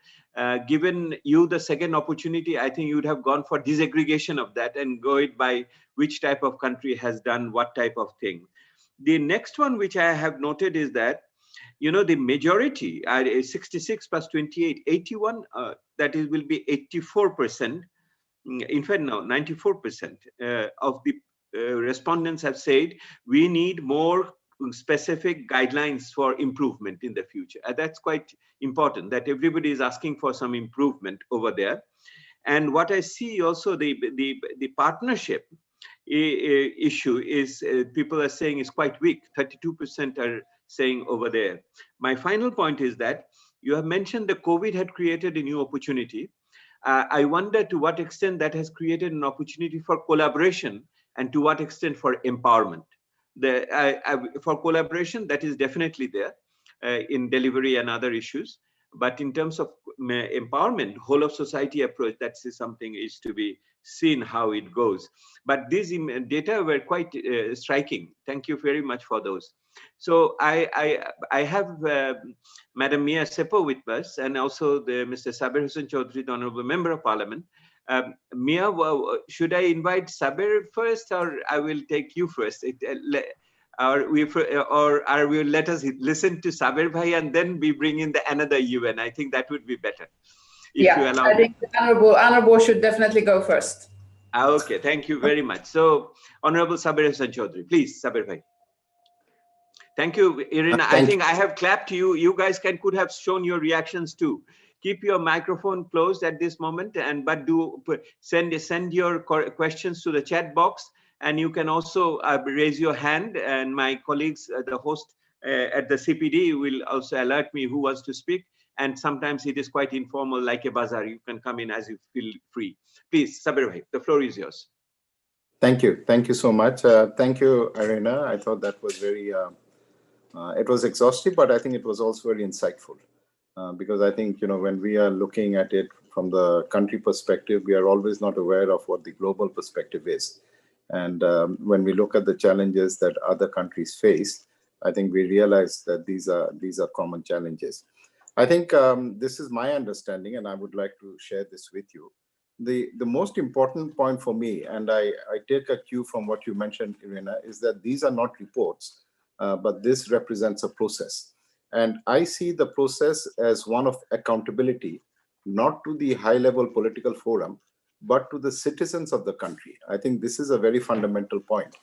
given you the second opportunity, I think you would have gone for disaggregation of that and go it by which type of country has done what type of thing. The next one which I have noted is that, the majority, 66 plus 28, 81, that is will be 84%. In fact, no, 94% of the respondents have said we need more specific guidelines for improvement in the future. That's quite important, that everybody is asking for some improvement over there. And what I see also, the partnership issue is, people are saying is quite weak. 32% are saying over there. My final point is that you have mentioned the COVID had created a new opportunity. I wonder to what extent that has created an opportunity for collaboration and to what extent for empowerment. For collaboration, that is definitely there in delivery and other issues. But in terms of empowerment, whole of society approach, that's something is to be seen how it goes. But these data were quite striking. Thank you very much for those. So I have Madam Mia Seppo with us, and also Mr. Saber Hussain Chaudhry, the Honorable Member of Parliament. Mia, should I invite Saber first, or I will take you first? Or will let us listen to Saber Bhai and then we bring in another UN? I think that would be better. If you allow I think the honorable should definitely go first. Okay, thank you very much. So, Honorable Saber Hussain Chaudhry, please, Saber Bhai. Thank you, Irena. I think I have clapped you. You guys could have shown your reactions too. Keep your microphone closed at this moment, but do send your questions to the chat box, and you can also raise your hand, and my colleagues, the host at the CPD, will also alert me who wants to speak. And sometimes it is quite informal, like a bazaar. You can come in as you feel free. Please, Saber Bhai, the floor is yours. Thank you. Thank you so much. Thank you, Irena. I thought that was very, it was exhaustive, but I think it was also very insightful. Because I think, when we are looking at it from the country perspective, we are always not aware of what the global perspective is. And when we look at the challenges that other countries face, I think we realize that these are common challenges. I think this is my understanding, and I would like to share this with you. The most important point for me, and I take a cue from what you mentioned, Irena, is that these are not reports, but this represents a process. And I see the process as one of accountability, not to the high-level political forum, but to the citizens of the country. I think this is a very fundamental point,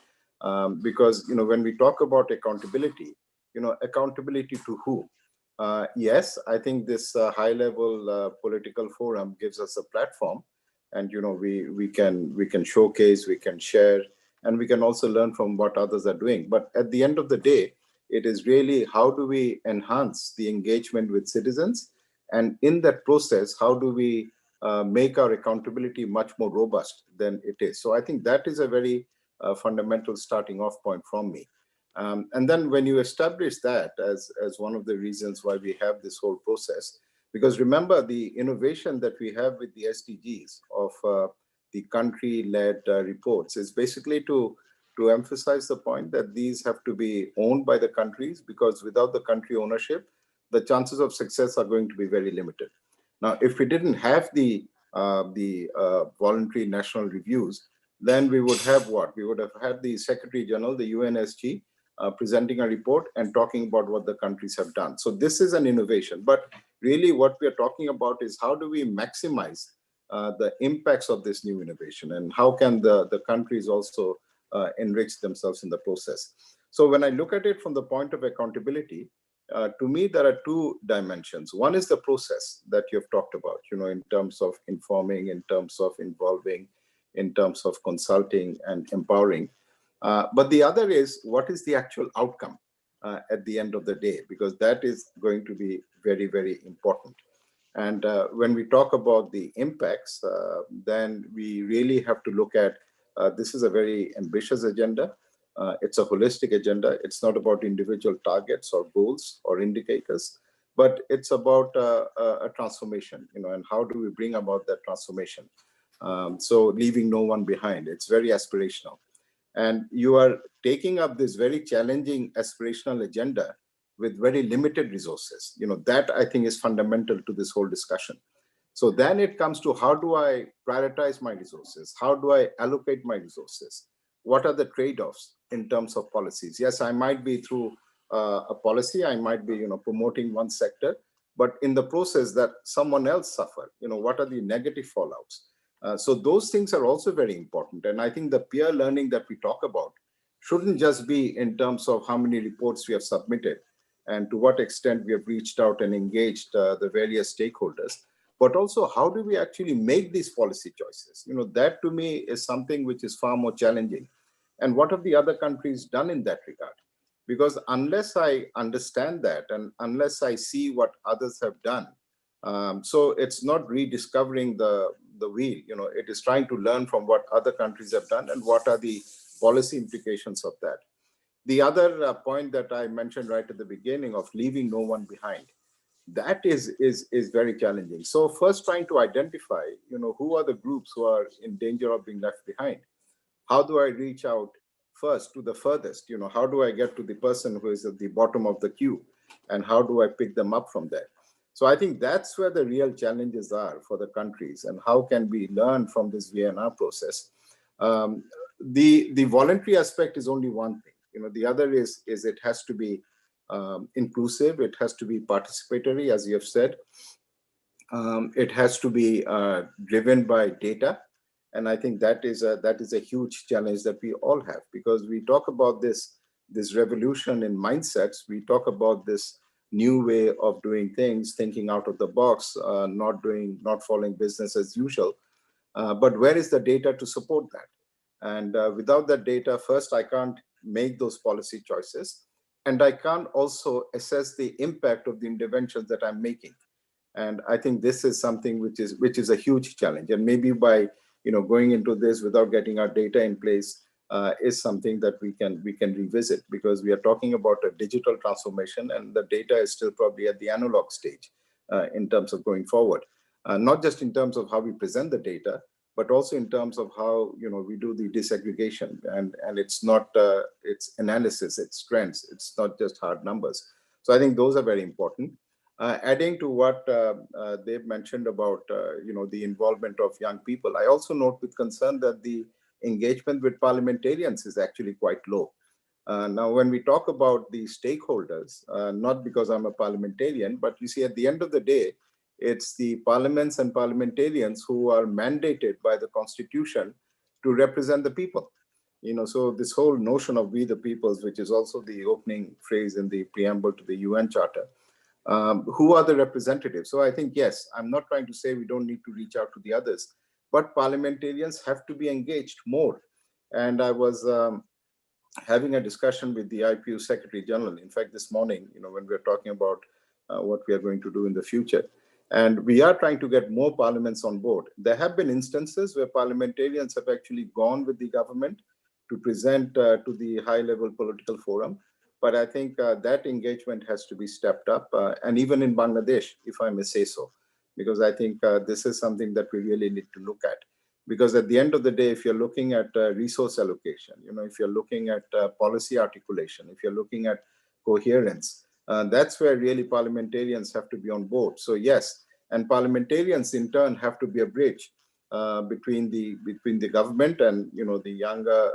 because when we talk about accountability, accountability to who? Yes, I think this high-level political forum gives us a platform, and we can showcase, we can share, and we can also learn from what others are doing. But at the end of the day, it is really how do we enhance the engagement with citizens, and in that process, how do we make our accountability much more robust than it is. So I think that is a very fundamental starting off point from me. And then when you establish that as one of the reasons why we have this whole process, because remember the innovation that we have with the SDGs of the country-led reports is basically to emphasize the point that these have to be owned by the countries, because without the country ownership, the chances of success are going to be very limited. Now, if we didn't have the voluntary national reviews, then we would have what? We would have had the Secretary General, the UNSG, presenting a report and talking about what the countries have done. So this is an innovation. But really what we are talking about is how do we maximize the impacts of this new innovation, and how can the countries also enrich themselves in the process. So when I look at it from the point of accountability, to me, there are two dimensions. One is the process that you've talked about, in terms of informing, in terms of involving, in terms of consulting and empowering. But the other is, what is the actual outcome at the end of the day? Because that is going to be very, very important. And when we talk about the impacts, then we really have to look at, this is a very ambitious agenda. It's a holistic agenda. It's not about individual targets or goals or indicators, but it's about a transformation, and how do we bring about that transformation? So leaving no one behind, it's very aspirational. And you are taking up this very challenging aspirational agenda with very limited resources. That I think is fundamental to this whole discussion. So then it comes to, how do I prioritize my resources? How do I allocate my resources? What are the trade-offs in terms of policies? Yes, I might be through a policy, I might be promoting one sector, but in the process that someone else suffer, what are the negative fallouts? So those things are also very important. And I think the peer learning that we talk about shouldn't just be in terms of how many reports we have submitted and to what extent we have reached out and engaged the various stakeholders, but also how do we actually make these policy choices? That to me is something which is far more challenging. And what have the other countries done in that regard? Because unless I understand that, and unless I see what others have done, so it's not rediscovering the wheel, it is trying to learn from what other countries have done and what are the policy implications of that. The other point that I mentioned right at the beginning of leaving no one behind, that is very challenging. So first trying to identify, who are the groups who are in danger of being left behind? How do I reach out first to the furthest? How do I get to the person who is at the bottom of the queue? And how do I pick them up from there? So I think that's where the real challenges are for the countries, and how can we learn from this VNR process? The voluntary aspect is only one thing. The other is it has to be inclusive. It has to be participatory, as you have said. It has to be driven by data. And I think that is a huge challenge that we all have, because we talk about this revolution in mindsets. We talk about this new way of doing things, thinking out of the box, not following business as usual. But where is the data to support that? And without that data, first, I can't make those policy choices. And I can't also assess the impact of the interventions that I'm making. And I think this is something which is a huge challenge. And maybe by going into this without getting our data in place is something that we can revisit, because we are talking about a digital transformation, and the data is still probably at the analog stage in terms of going forward. Not just in terms of how we present the data, but also in terms of how we do the disaggregation, and it's not it's analysis, it's trends, it's not just hard numbers. So I think those are very important. Adding to what they've mentioned about the involvement of young people, I also note with concern that the engagement with parliamentarians is actually quite low. Now, when we talk about the stakeholders, not because I'm a parliamentarian, but you see, at the end of the day, it's the parliaments and parliamentarians who are mandated by the constitution to represent the people. So this whole notion of we the peoples, which is also the opening phrase in the preamble to the UN Charter, who are the representatives? So I think, yes, I'm not trying to say we don't need to reach out to the others, but parliamentarians have to be engaged more. And I was having a discussion with the IPU Secretary General, in fact, this morning, when we were talking about what we are going to do in the future. And we are trying to get more parliaments on board. There have been instances where parliamentarians have actually gone with the government to present to the high-level political forum. But I think that engagement has to be stepped up, and even in Bangladesh, if I may say so, because I think this is something that we really need to look at. Because at the end of the day, if you're looking at resource allocation, if you're looking at policy articulation, if you're looking at coherence, that's where really parliamentarians have to be on board. So yes, and parliamentarians in turn have to be a bridge between the government and the younger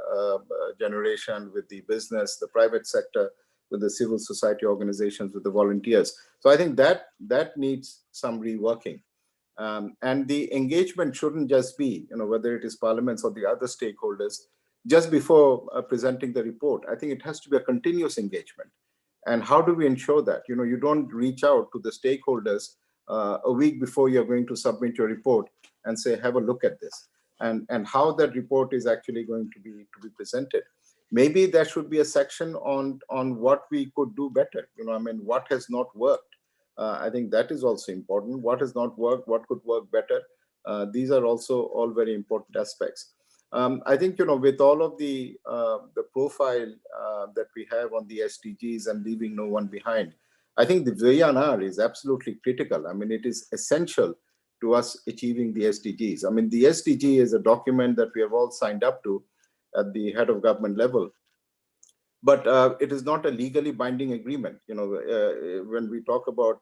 generation, with the business, the private sector, with the civil society organizations, with the volunteers. So I think that needs some reworking. And the engagement shouldn't just be, whether it is parliaments or the other stakeholders, just before presenting the report. I think it has to be a continuous engagement. And how do we ensure that? You don't reach out to the stakeholders a week before you're going to submit your report and say, have a look at this, and how that report is actually going to be presented. Maybe there should be a section on what we could do better. What has not worked. I think that is also important. What has not worked, what could work better. These are also all very important aspects. I think, with all of the profile that we have on the SDGs and leaving no one behind, I think the VNR is absolutely critical. It is essential to us achieving the SDGs. The SDG is a document that we have all signed up to at the head of government level, but it is not a legally binding agreement. When we talk about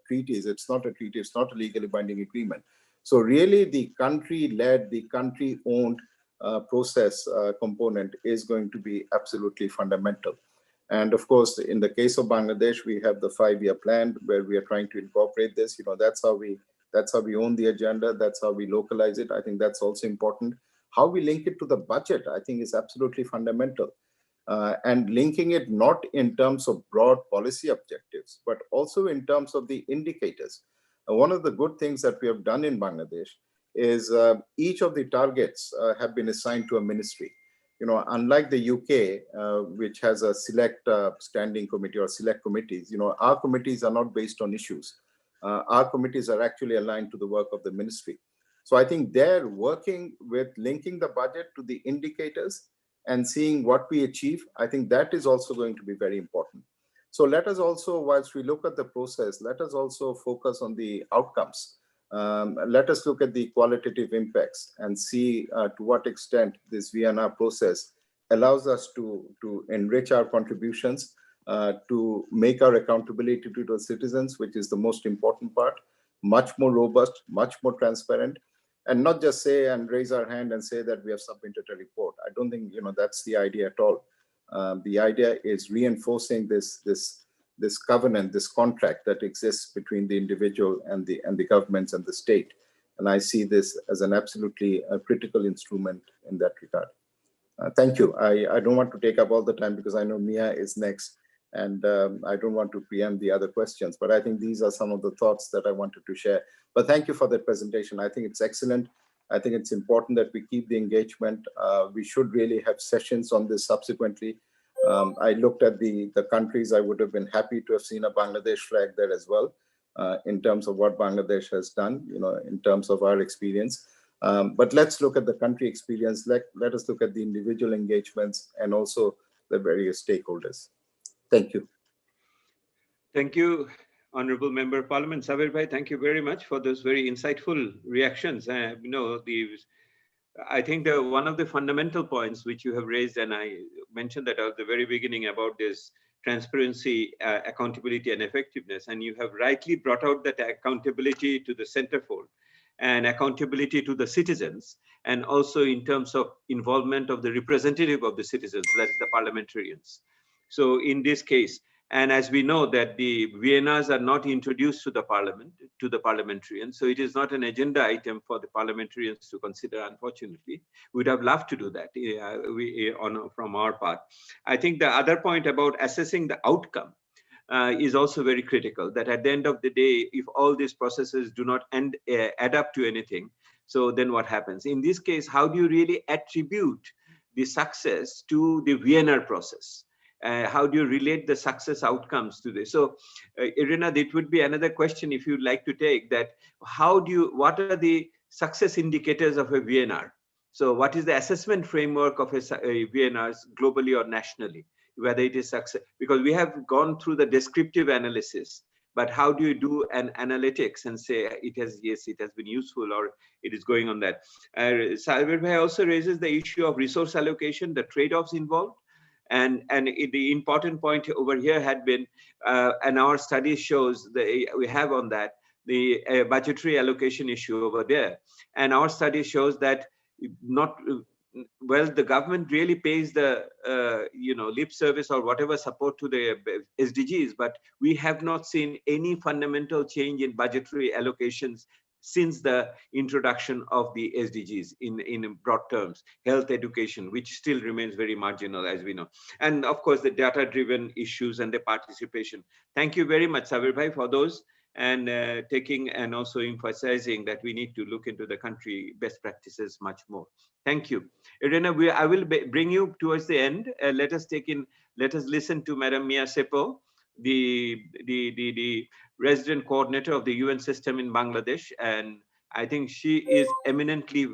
treaties, it's not a treaty, it's not a legally binding agreement. So really the country-led, the country-owned process component is going to be absolutely fundamental. And of course, in the case of Bangladesh, we have the 5-year plan where we are trying to incorporate this. That's how we own the agenda. That's how we localize it. I think that's also important. How we link it to the budget, I think, is absolutely fundamental. And linking it not in terms of broad policy objectives, but also in terms of the indicators. One of the good things that we have done in Bangladesh is each of the targets have been assigned to a ministry. Unlike the UK, which has a select standing committee or select committees, our committees are not based on issues. Our committees are actually aligned to the work of the ministry. So I think they're working with linking the budget to the indicators and seeing what we achieve. I think that is also going to be very important. So let us also, whilst we look at the process, let us also focus on the outcomes. Let us look at the qualitative impacts and see to what extent this VNR process allows us to enrich our contributions, to make our accountability to the citizens, which is the most important part, much more robust, much more transparent, and not just say and raise our hand and say that we have submitted a report. I don't think that's the idea at all. The idea is reinforcing this covenant, this contract that exists between the individual and the governments and the state. And I see this as an absolutely critical instrument in that regard. Thank you. I don't want to take up all the time because I know Mia is next, and I don't want to preempt the other questions, but I think these are some of the thoughts that I wanted to share. But thank you for that presentation. I think it's excellent. I think it's important that we keep the engagement. We should really have sessions on this subsequently. I looked at the countries. I would have been happy to have seen a Bangladesh flag there as well, in terms of what Bangladesh has done, in terms of our experience. But let's look at the country experience. Let us look at the individual engagements and also the various stakeholders. Thank you. Thank you, Honorable Member of Parliament Sabir Bhai. Thank you very much for those very insightful reactions. I think one of the fundamental points which you have raised, and I mentioned that at the very beginning about this transparency, accountability, and effectiveness, and you have rightly brought out that accountability to the centerfold and accountability to the citizens, and also in terms of involvement of the representative of the citizens, that is the parliamentarians. So in this case, and as we know that the VNRs are not introduced to the parliament, to the parliamentarians, so it is not an agenda item for the parliamentarians to consider, unfortunately. We'd have loved to do that from our part. I think the other point about assessing the outcome is also very critical, that at the end of the day, if all these processes do not add up to anything, so then what happens? In this case, how do you really attribute the success to the VNR process? How do you relate the success outcomes to this? So, Irena, it would be another question if you'd like to take that. What are the success indicators of a VNR? So what is the assessment framework of a VNRs globally or nationally, whether it is success? Because we have gone through the descriptive analysis, but how do you do an analytics and say it has been useful or it is going on that? Sabir Bhai also raises the issue of resource allocation, the trade-offs involved. And the important point over here had been, and our study shows that we have on that the budgetary allocation issue over there. And our study shows that the government really pays the lip service or whatever support to the SDGs, but we have not seen any fundamental change in budgetary allocations since the introduction of the SDGs in broad terms, health, education, which still remains very marginal, as we know. And of course, the data-driven issues and the participation. Thank you very much, Sabir Bhai, for those, and taking and also emphasizing that we need to look into the country best practices much more. Thank you. Irena, I will bring you towards the end. Let us listen to Madam Mia Sepo, the resident coordinator of the UN system in Bangladesh. And I think she is eminently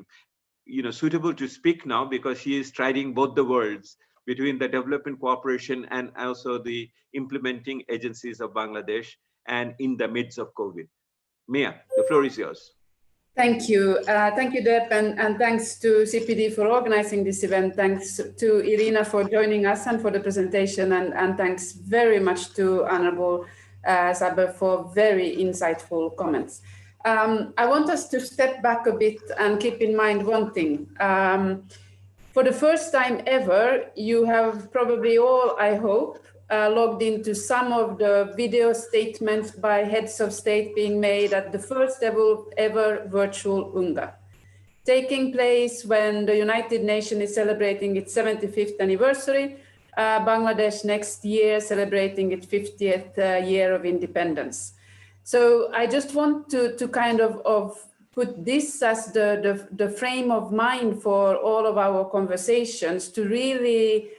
suitable to speak now, because she is striding both the worlds between the development cooperation and also the implementing agencies of Bangladesh, and in the midst of COVID. Mia, the floor is yours. Thank you. Thank you, Deb, and thanks to CPD for organizing this event. Thanks to Irena for joining us and for the presentation, and thanks very much to Honorable Saber for very insightful comments. I want us to step back a bit and keep in mind one thing. For the first time ever, you have probably all, I hope, logged into some of the video statements by heads of state being made at the first ever virtual UNGA, taking place when the United Nations is celebrating its 75th anniversary, Bangladesh next year celebrating its 50th year of independence. So I just want to kind of put this as the frame of mind for all of our conversations, to really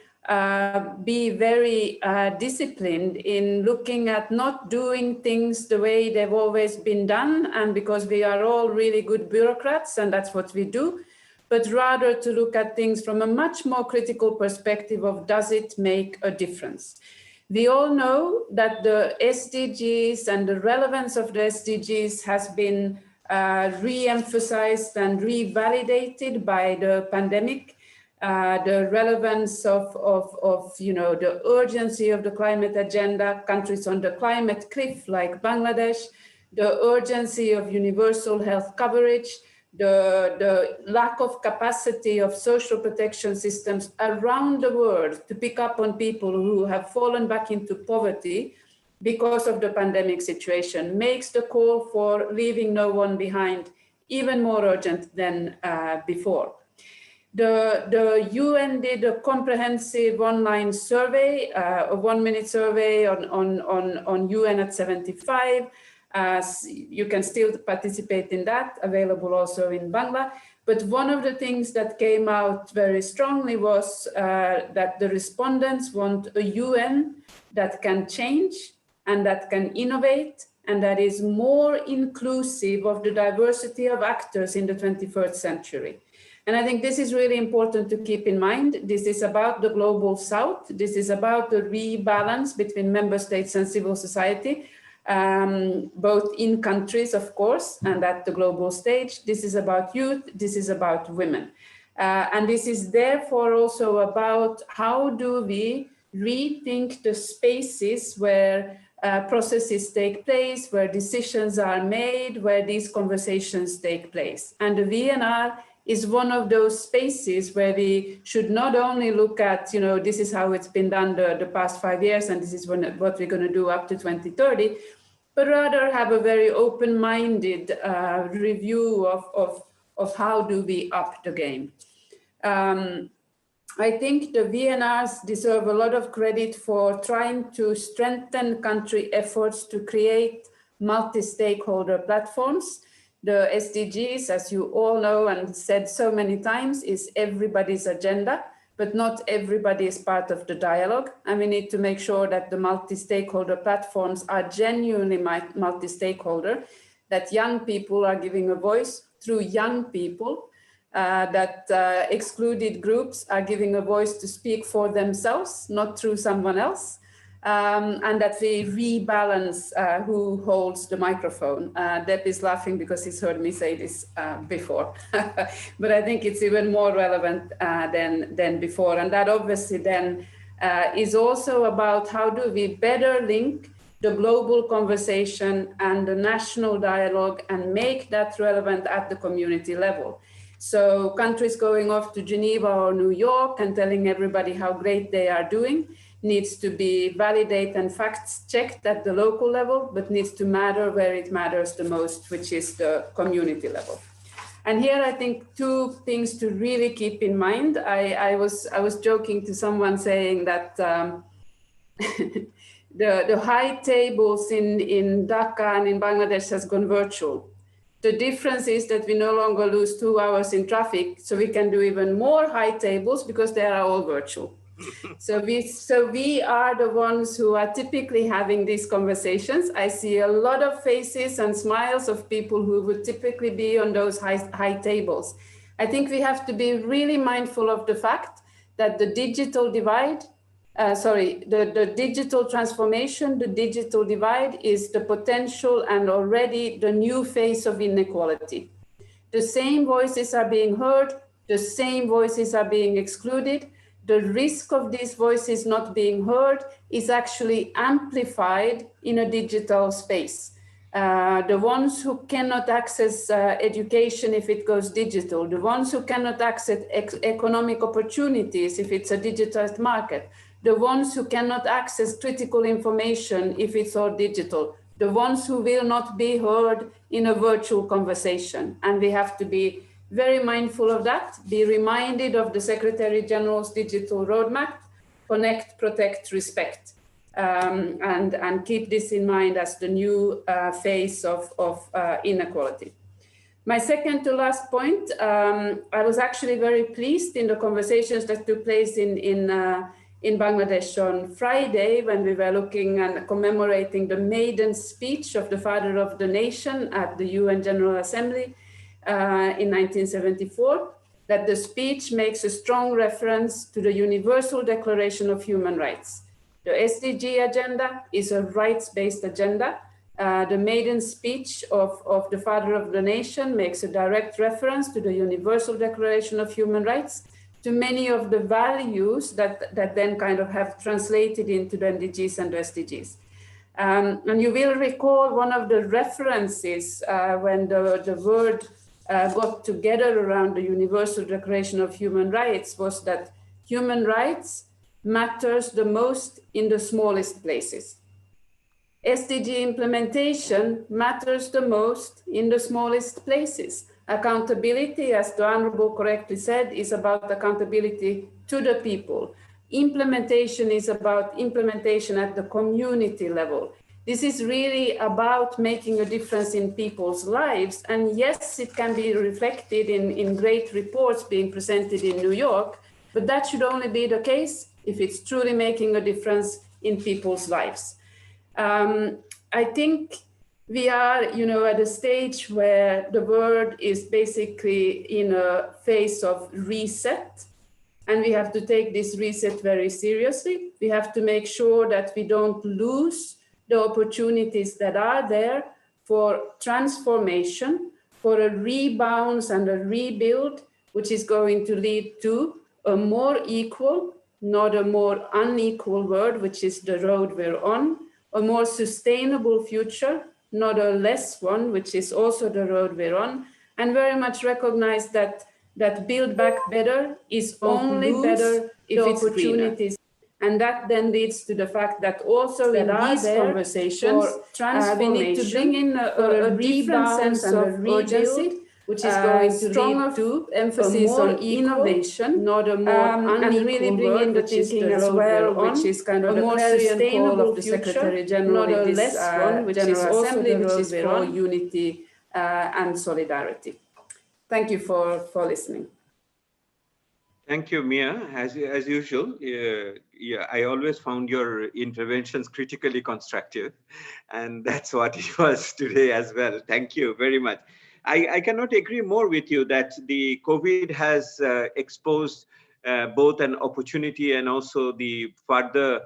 be very disciplined in looking at not doing things the way they've always been done, and because we are all really good bureaucrats and that's what we do, but rather to look at things from a much more critical perspective of, does it make a difference? We all know that the SDGs and the relevance of the SDGs has been re-emphasized and revalidated by the pandemic. The relevance of the urgency of the climate agenda, countries on the climate cliff like Bangladesh, the urgency of universal health coverage, the lack of capacity of social protection systems around the world to pick up on people who have fallen back into poverty because of the pandemic situation, makes the call for leaving no one behind even more urgent than before. The UN did a comprehensive online survey, a 1-minute survey on UN at 75. You can still participate in that, available also in Bangla. But one of the things that came out very strongly was that the respondents want a UN that can change and that can innovate and that is more inclusive of the diversity of actors in the 21st century. And I think this is really important to keep in mind. This is about the global south. This is about the rebalance between member states and civil society, both in countries, of course, and at the global stage. This is about youth. This is about women. And this is therefore also about how do we rethink the spaces where processes take place, where decisions are made, where these conversations take place. And the VNR is one of those spaces where we should not only look at, this is how it's been done the past 5 years, and this is what we're going to do up to 2030, but rather have a very open-minded review of how do we up the game. I think the VNRs deserve a lot of credit for trying to strengthen country efforts to create multi-stakeholder platforms. The SDGs, as you all know and said so many times, is everybody's agenda, but not everybody is part of the dialogue. And we need to make sure that the multi-stakeholder platforms are genuinely multi-stakeholder, that young people are giving a voice through young people, that excluded groups are giving a voice to speak for themselves, not through someone else. And that we rebalance who holds the microphone. Deb is laughing because he's heard me say this before, but I think it's even more relevant than before. And that obviously then is also about how do we better link the global conversation and the national dialogue and make that relevant at the community level. So countries going off to Geneva or New York and telling everybody how great they are doing needs to be validated and facts checked at the local level, but needs to matter where it matters the most, which is the community level. And here I think two things to really keep in mind. I was joking to someone saying that the high tables in Dhaka and in Bangladesh has gone virtual. The difference is that we no longer lose 2 hours in traffic, so we can do even more high tables because they are all virtual. So we are the ones who are typically having these conversations. I see a lot of faces and smiles of people who would typically be on those high tables. I think we have to be really mindful of the fact that the digital divide, the digital transformation, the digital divide is the potential and already the new face of inequality. The same voices are being heard, the same voices are being excluded. The risk of these voices not being heard is actually amplified in a digital space. The ones who cannot access education if it goes digital, the ones who cannot access economic opportunities if it's a digitized market, the ones who cannot access critical information if it's all digital, the ones who will not be heard in a virtual conversation. And we have to be very mindful of that, be reminded of the Secretary General's digital roadmap, connect, protect, respect, and keep this in mind as the new face of inequality. My second to last point, I was actually very pleased in the conversations that took place in Bangladesh on Friday when we were looking and commemorating the maiden speech of the Father of the Nation at the UN General Assembly in 1974, that the speech makes a strong reference to the Universal Declaration of Human Rights. The SDG agenda is a rights-based agenda. The maiden speech of the Father of the Nation makes a direct reference to the Universal Declaration of Human Rights, to many of the values that then kind of have translated into the NDGs and the SDGs. And you will recall one of the references when the word got together around the Universal Declaration of Human Rights was that human rights matters the most in the smallest places. SDG implementation matters the most in the smallest places. Accountability, as the Honorable correctly said, is about accountability to the people. Implementation is about implementation at the community level. This is really about making a difference in people's lives. And yes, it can be reflected in great reports being presented in New York, but that should only be the case if it's truly making a difference in people's lives. I think we are, at a stage where the world is basically in a phase of reset, and we have to take this reset very seriously. We have to make sure that we don't lose the opportunities that are there for transformation, for a rebound and a rebuild, which is going to lead to a more equal, not a more unequal world, which is the road we're on, a more sustainable future, not a less one, which is also the road we're on, and very much recognize that Build Back Better is only better if it's opportunities. And that then leads to the fact that also in these conversations, we need to bring in a different sense of urgency, which is going to lead to emphasis on innovation, not a more and really bring in the thinking as well, which is kind of a more sustainable of the Secretary General, not a less one, which is also the road which is for unity and solidarity. Thank you for listening. Thank you, Mia. As usual, I always found your interventions critically constructive, and that's what it was today as well. Thank you very much. I cannot agree more with you that the COVID has exposed both an opportunity and also the further,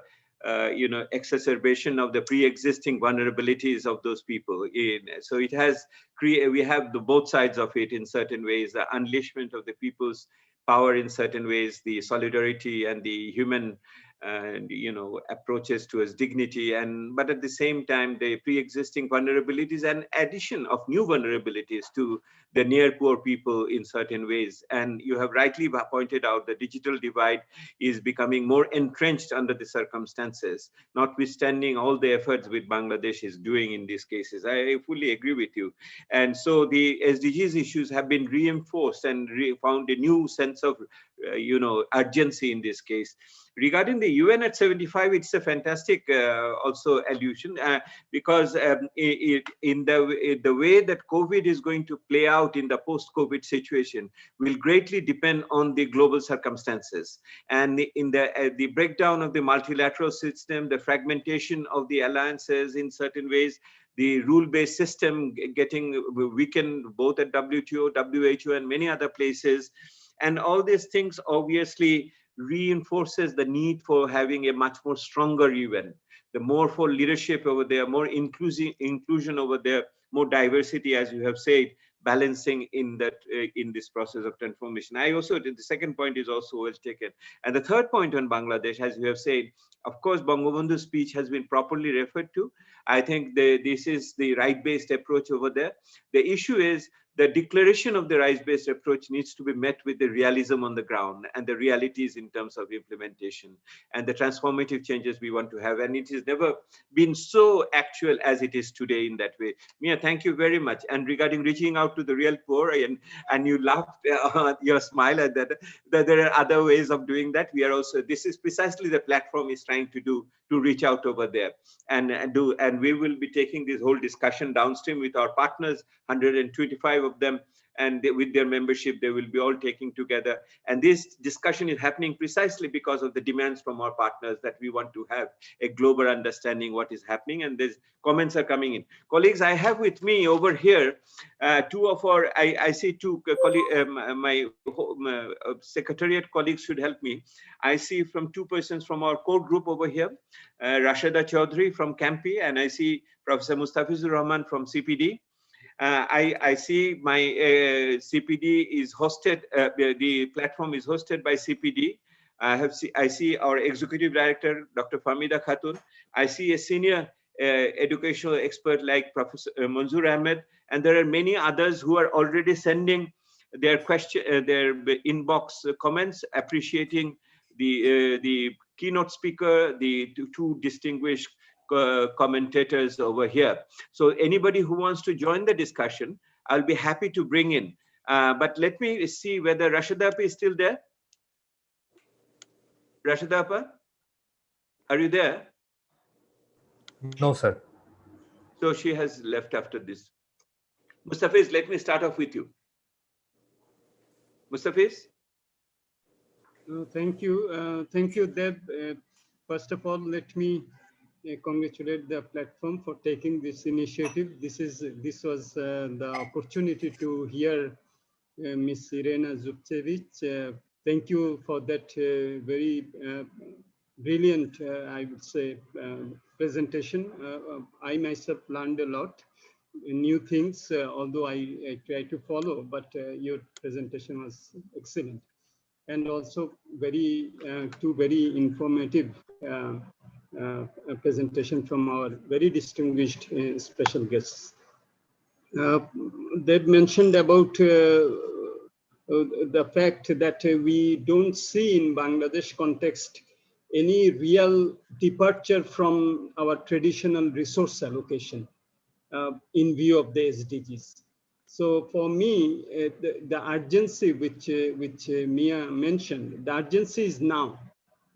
exacerbation of the pre-existing vulnerabilities of those people. So it has we have the both sides of it in certain ways, the unleashment of the people's power in certain ways, the solidarity and the human and approaches towards dignity, but at the same time the pre-existing vulnerabilities and addition of new vulnerabilities to the near poor people in certain ways. And you have rightly pointed out the digital divide is becoming more entrenched under the circumstances, notwithstanding all the efforts which Bangladesh is doing in these cases. I fully agree with you. And so the SDGs issues have been reinforced and found a new sense of urgency in this case. Regarding the UN at 75, it's a fantastic also allusion because in the way that COVID is going to play out in the post-COVID situation will greatly depend on the global circumstances. And in the breakdown of the multilateral system, the fragmentation of the alliances in certain ways, the rule-based system getting weakened both at WTO, WHO, and many other places. And all these things obviously reinforces the need for having a much more stronger UN, the more for leadership over there, more inclusion over there, more diversity, as you have said, balancing in that in this process of transformation. I also did the second point is also well taken. And the third point on Bangladesh, as you have said, of course, Bangabandhu's speech has been properly referred to. I think this is the right-based approach over there. The issue is the declaration of the rights-based approach needs to be met with the realism on the ground and the realities in terms of implementation and the transformative changes we want to have. And it has never been so actual as it is today in that way. Mia, thank you very much. And regarding reaching out to the real poor, and you laughed your smile at that there are other ways of doing that. We are also, this is precisely the platform is trying to do, to reach out over there and we will be taking this whole discussion downstream with our partners, 125 of them, and with their membership, they will be all taking together. And this discussion is happening precisely because of the demands from our partners that we want to have a global understanding what is happening. And these comments are coming in. Colleagues, I have with me over here, two of our, I see two colleagues, my secretariat colleagues should help me. I see from two persons from our core group over here, Rashida Chaudhary from CAMPI, and I see Professor Mustafizur Rahman from CPD. I see my CPD is hosted, the platform is hosted by CPD. I see our executive director, Dr. Fahmida Khatun. I see a senior educational expert like Professor Manzoor Ahmed, and there are many others who are already sending their their inbox comments, appreciating the keynote speaker, the two distinguished commentators over here. So anybody who wants to join the discussion, I'll be happy to bring in. But let me see whether Rashida is still there. Rashida, are you there? No, sir. So she has left after this. Mustafiz, let me start off with you. Mustafiz? Thank you, Deb. First of all, let me congratulate the platform for taking this initiative. This was the opportunity to hear Ms. Irena Zubcevic. Thank you for that very brilliant, I would say, presentation. I myself learned a lot, new things, although I try to follow, but your presentation was excellent. And also two very informative presentation from our very distinguished special guests. They've mentioned about the fact that we don't see in Bangladesh context any real departure from our traditional resource allocation in view of the SDGs. So for me, the urgency which Mia mentioned, the urgency is now.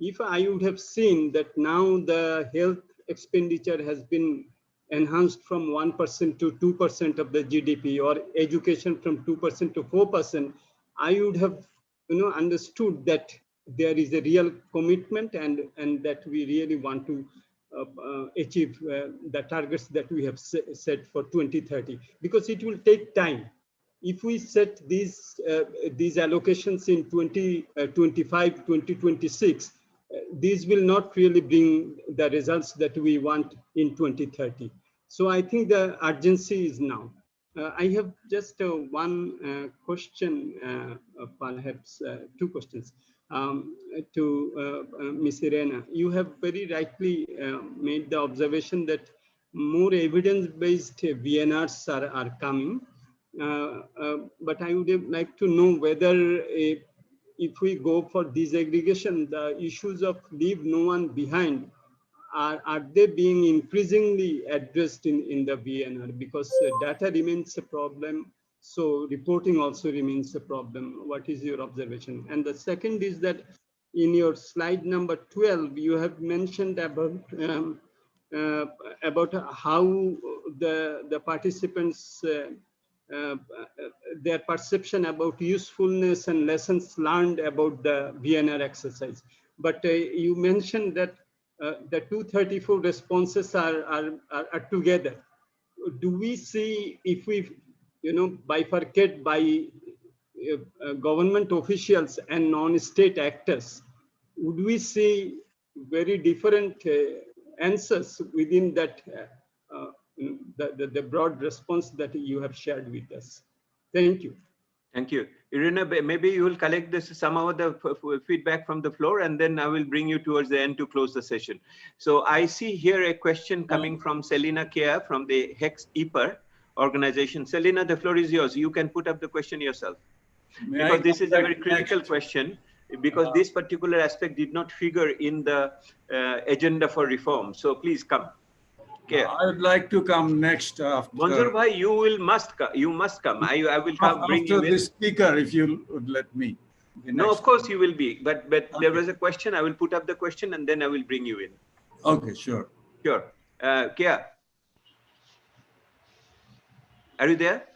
If I would have seen that now the health expenditure has been enhanced from 1% to 2% of the GDP, or education from 2% to 4%, I would have understood that there is a real commitment and that we really want to achieve the targets that we have set for 2030, because it will take time. If we set these allocations in 2025, 2026, these will not really bring the results that we want in 2030. So I think the urgency is now. I have just one question, perhaps two questions. to Ms. Irena. You have very rightly made the observation that more evidence-based VNRs are coming. But I would like to know whether if we go for disaggregation, the issues of leave no one behind, are they being increasingly addressed in the VNR? Because data remains a problem, so reporting also remains a problem. What is your observation? And the second is that in your slide number 12, you have mentioned about how the participants their perception about usefulness and lessons learned about the VNR exercise. But you mentioned that the 234 responses are together. Do we see, if we bifurcate by government officials and non-state actors, would we see very different answers within that the broad response that you have shared with us? Thank you. Thank you. Irena, maybe you will collect some of the feedback from the floor, and then I will bring you towards the end to close the session. So I see here a question coming from Selina Kea from the Hlpf organization. Selina, the floor is yours. You can put up the question yourself. Because this is a very critical question, because this particular aspect did not figure in the agenda for reform. So please come. Okay. I would like to come next after. Manzoor bhai, you must come. I will come bring you in. After the speaker, if you would let me. No, of course you will be. But okay. There was a question. I will put up the question and then I will bring you in. Okay, sure. Sure. Kea, are you there?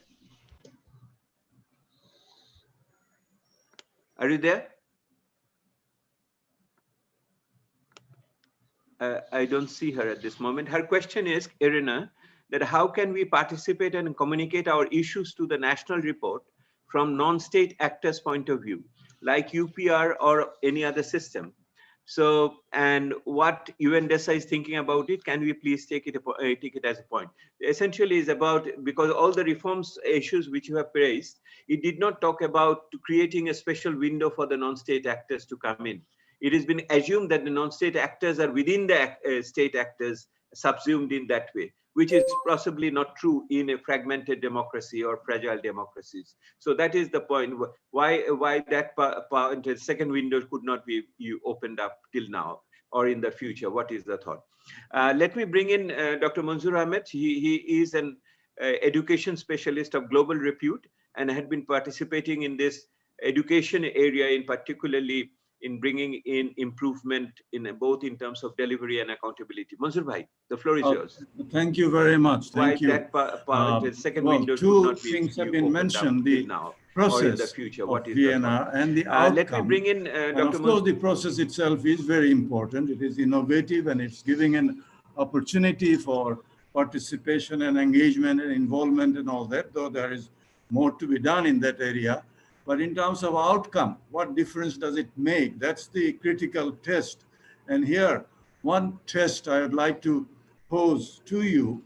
Are you there? I don't see her at this moment. Her question is, Irena, that how can we participate and communicate our issues to the national report from non-state actors' point of view, like UPR or any other system? So, and what DESA is thinking about it, can we please take it as a point? Essentially is about, because all the reforms issues which you have raised, it did not talk about creating a special window for the non-state actors to come in. It has been assumed that the non-state actors are within the state actors, subsumed in that way, which is possibly not true in a fragmented democracy or fragile democracies. So that is the point. Why that second window could not be opened up till now or in the future? What is the thought? Let me bring in Dr. Manzoor Ahmed. He is an education specialist of global repute and had been participating in this education area, in particularly in bringing in improvement in both in terms of delivery and accountability. Manzoor bhai, the floor is yours. Thank you very much. Thank you. That second window two could not be things have been mentioned: the now process or in the future. of What is VNR and the outcome. Let me bring in Dr. Of course, the process itself is very important. It is innovative and it's giving an opportunity for participation and engagement and involvement and all that, though there is more to be done in that area. But in terms of outcome, what difference does it make? That's the critical test. And here, one test I would like to pose to you.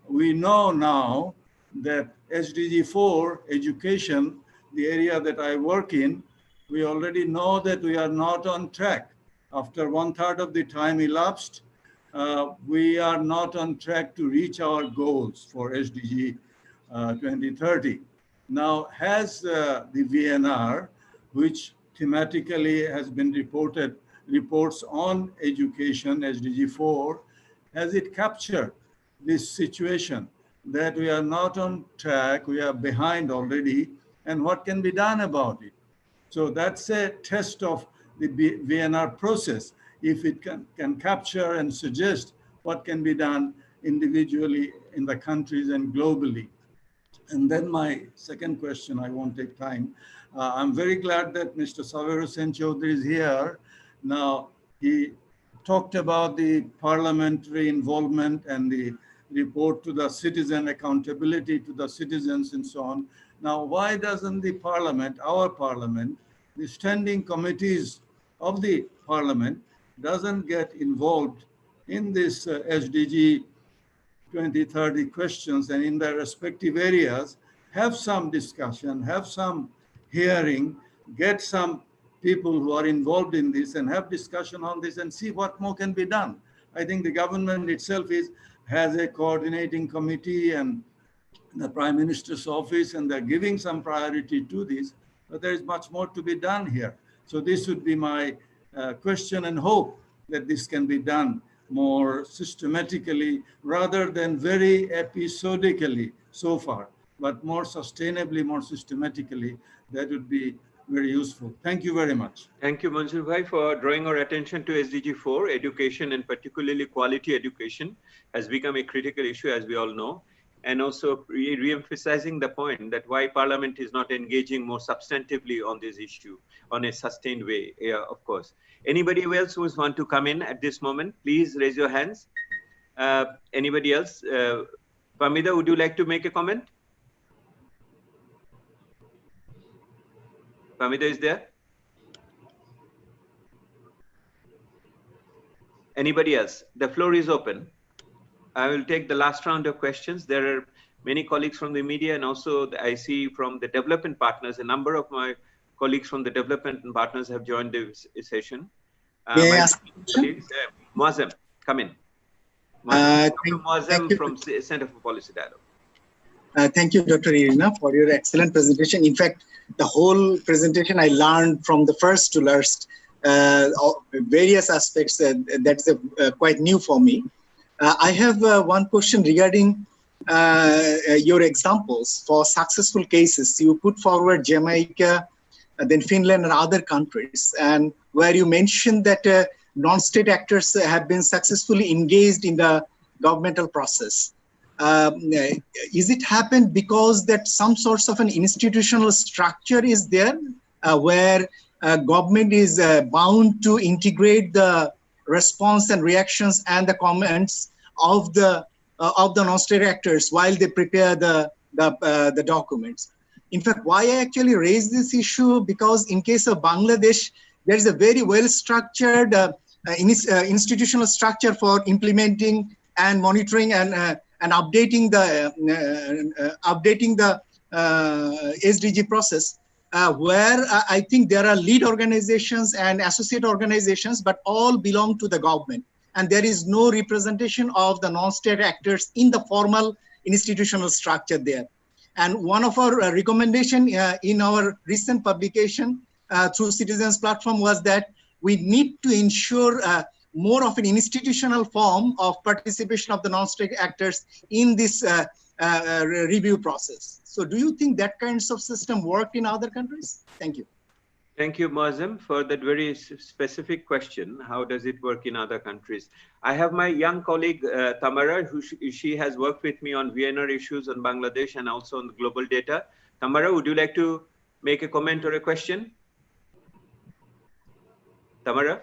We know now that SDG 4, education, the area that I work in, we already know that we are not on track. After 1/3 of the time elapsed, we are not on track to reach our goals for SDG 2030. Now, has the VNR, which thematically has been reports on education, SDG 4, has it captured this situation that we are not on track, we are behind already, and what can be done about it? So that's a test of the VNR process, if it can capture and suggest what can be done individually in the countries and globally. And then my second question, I won't take time. I'm very glad that Mr. Saverio Senchaudhary is here. Now, he talked about the parliamentary involvement and the report to the citizen, accountability to the citizens and so on. Now, why doesn't the parliament, our parliament, the standing committees of the parliament doesn't get involved in this SDG 2030 questions and in their respective areas, have some discussion, have some hearing, get some people who are involved in this and have discussion on this and see what more can be done. I think the government itself has a coordinating committee and the Prime Minister's office, and they're giving some priority to this, but there is much more to be done here. So this would be my question and hope that this can be done more systematically rather than very episodically so far, but more sustainably, more systematically. That would be very useful. Thank you very much. Thank you, Mansoor Bhai, for drawing our attention to SDG 4. Education, and particularly quality education, has become a critical issue, as we all know, and also re-emphasizing the point that why Parliament is not engaging more substantively on this issue on a sustained way, of course. Anybody else who want to come in at this moment, please raise your hands. Anybody else? Pamida, would you like to make a comment? Pamida is there? Anybody else? The floor is open. I will take the last round of questions. There are many colleagues from the media, and also I see from the development partners, a number of my colleagues from the development partners have joined this session. May I ask a question? Muazzam, come in. Muazzam from Center for Policy Dialogue. Thank you, Dr. Irena, for your excellent presentation. In fact, the whole presentation I learned from the first to last, various aspects that's quite new for me. I have one question regarding your examples for successful cases. You put forward Jamaica, then Finland and other countries, and where you mentioned that non-state actors have been successfully engaged in the governmental process. Is it happened because that some sorts of an institutional structure is there where government is bound to integrate the response and reactions and the comments of the non-state actors while they prepare the documents? In fact, why I actually raise this issue, because in case of Bangladesh, there is a very well-structured institutional structure for implementing and monitoring and updating the SDG process, where I think there are lead organizations and associate organizations, but all belong to the government. And there is no representation of the non-state actors in the formal institutional structure there. And one of our recommendation in our recent publication through Citizens Platform was that we need to ensure more of an institutional form of participation of the non-state actors in this review process. So do you think that kinds of system work in other countries? Thank you. Thank you, Muazzam, for that very specific question. How does it work in other countries? I have my young colleague, Tamara, who she has worked with me on VNR issues on Bangladesh and also on the global data. Tamara, would you like to make a comment or a question? Tamara?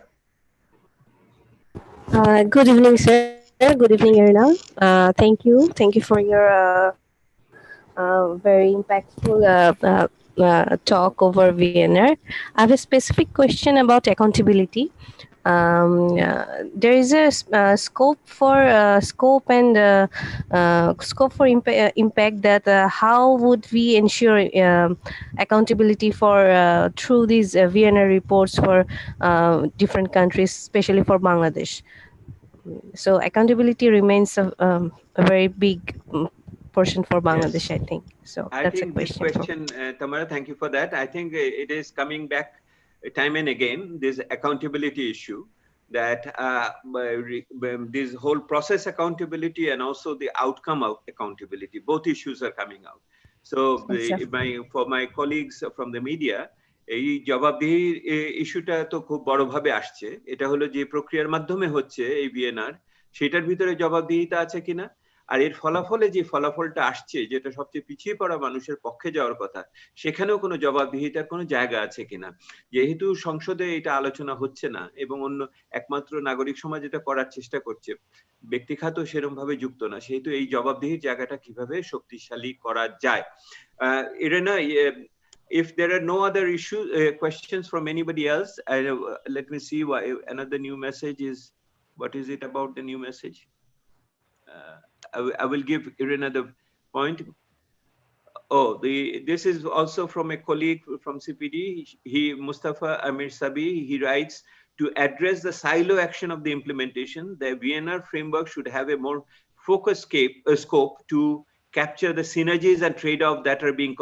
Good evening, sir. Good evening, Irena. Thank you. Thank you for your very impactful talk over VNR. I have a specific question about accountability. There is a scope for impact that how would we ensure accountability for through these VNR reports for different countries, especially for Bangladesh. So accountability remains a very big portion for Bangladesh, yes. I think. So I that's think a question. Tamara, thank you for that. I think it is coming back time and again, this accountability issue, that this whole process accountability and also the outcome of accountability, both issues are coming out. So for my colleagues from the media, এই জবাবদিহি ইস্যুটা তো খুব বড়ভাবে আসছে। এটা হলো যে প্রক্রিয়ার মাধ্যমে হচ্ছে এই VNR, সেটার ভিতরে জবাবদিহিতা আছে কিনা, আর এর ফলাফলে যে ফলাফলটা আসছে, যেটা সবচেয়ে পিছিয়ে পড়া মানুষের পক্ষে যাওয়ার কথা, সেখানেও কোনো জবাবদিহিতার কোনো জায়গা আছে কিনা। যেহেতু সংসদে এটা আলোচনা হচ্ছে না এবং অন্য একমাত্র নাগরিক সমাজ এটা করার চেষ্টা করছে, ব্যক্তিখাতও সেরকম ভাবে যুক্ত না, সেহেতু এই জবাবদিহির জায়গাটা কিভাবে শক্তিশালী করা যায়। Irena, if there are no other questions from anybody else, let me see why another new message is. What is it about the new message? I will give Irena the point. Oh, this is also from a colleague from CPD. Mustafa Amir Sabi, he writes, to address the silo action of the implementation, the VNR framework should have a more focused scope to capture the synergies and trade-off that are being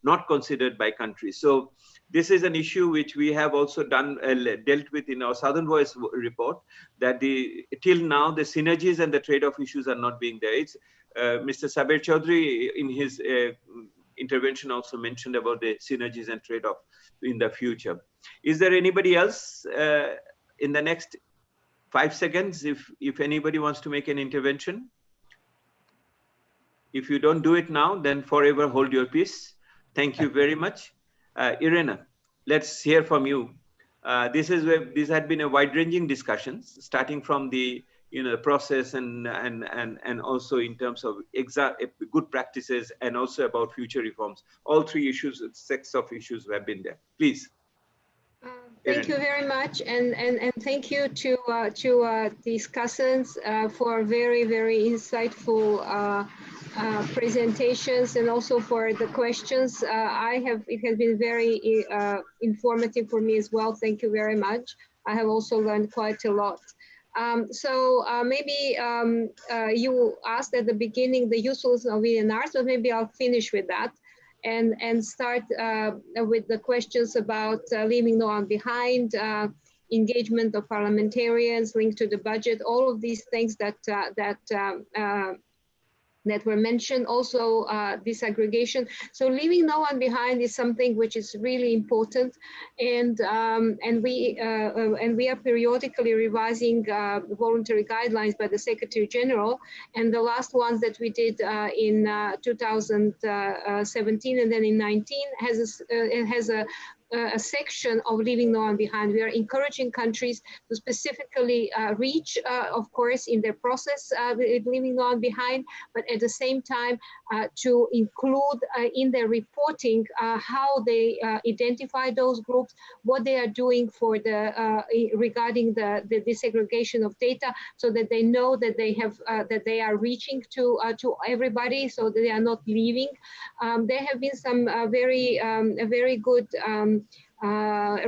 not considered by countries. So this is an issue which we have also dealt with in our Southern Voice report, that till now the synergies and the trade-off issues are not being there. It's Mr. Sabir Chaudhry in his intervention also mentioned about the synergies and trade-off in the future. Is there anybody else in the next 5 seconds, if anybody wants to make an intervention? If you don't do it now, then forever hold your peace. Thank you very much. Irena, let's hear from you. This had been a wide-ranging discussion, starting from the process and also in terms of good practices and also about future reforms. All three issues, sets of issues have been there. Please. Thank you very much, and thank you to discussants for very, very insightful presentations, and also for the questions. It has been very informative for me as well. Thank you very much. I have also learned quite a lot. Maybe you asked at the beginning the usefulness of VNRs, so maybe I'll finish with that and start with the questions about leaving no one behind, engagement of parliamentarians, linked to the budget, all of these things that were mentioned, also disaggregation. So leaving no one behind is something which is really important, and we are periodically revising voluntary guidelines by the Secretary General, and the last ones that we did in 2017 and then in 19 has a section of leaving no one behind. We are encouraging countries to specifically reach, of course, in their process leaving no one behind, but at the same time to include in their reporting how they identify those groups, what they are doing for regarding the disaggregation of data, so that they know that they have that they are reaching to everybody, so that they are not leaving. There have been some very good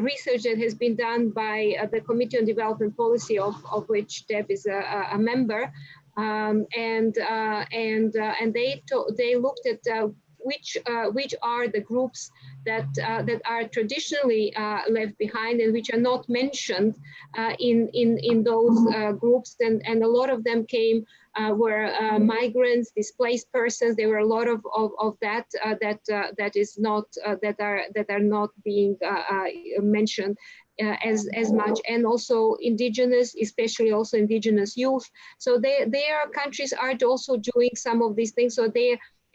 research that has been done by the Committee on Development Policy, of which Deb is a member, and they looked at which are the groups that are traditionally left behind and which are not mentioned in those groups, and a lot of them were migrants, displaced persons. There were a lot of that are not being mentioned as much, and also indigenous, especially also indigenous youth. So their countries are also doing some of these things. So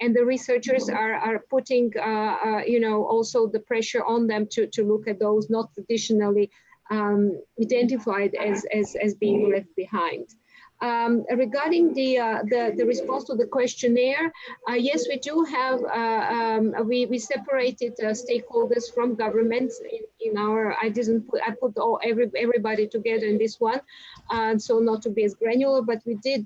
and the researchers are putting, also the pressure on them to look at those not traditionally identified as being left behind. Regarding the response to the questionnaire, yes, we do have, we separated stakeholders from governments in our, I put everybody together in this one, so not to be as granular, but we did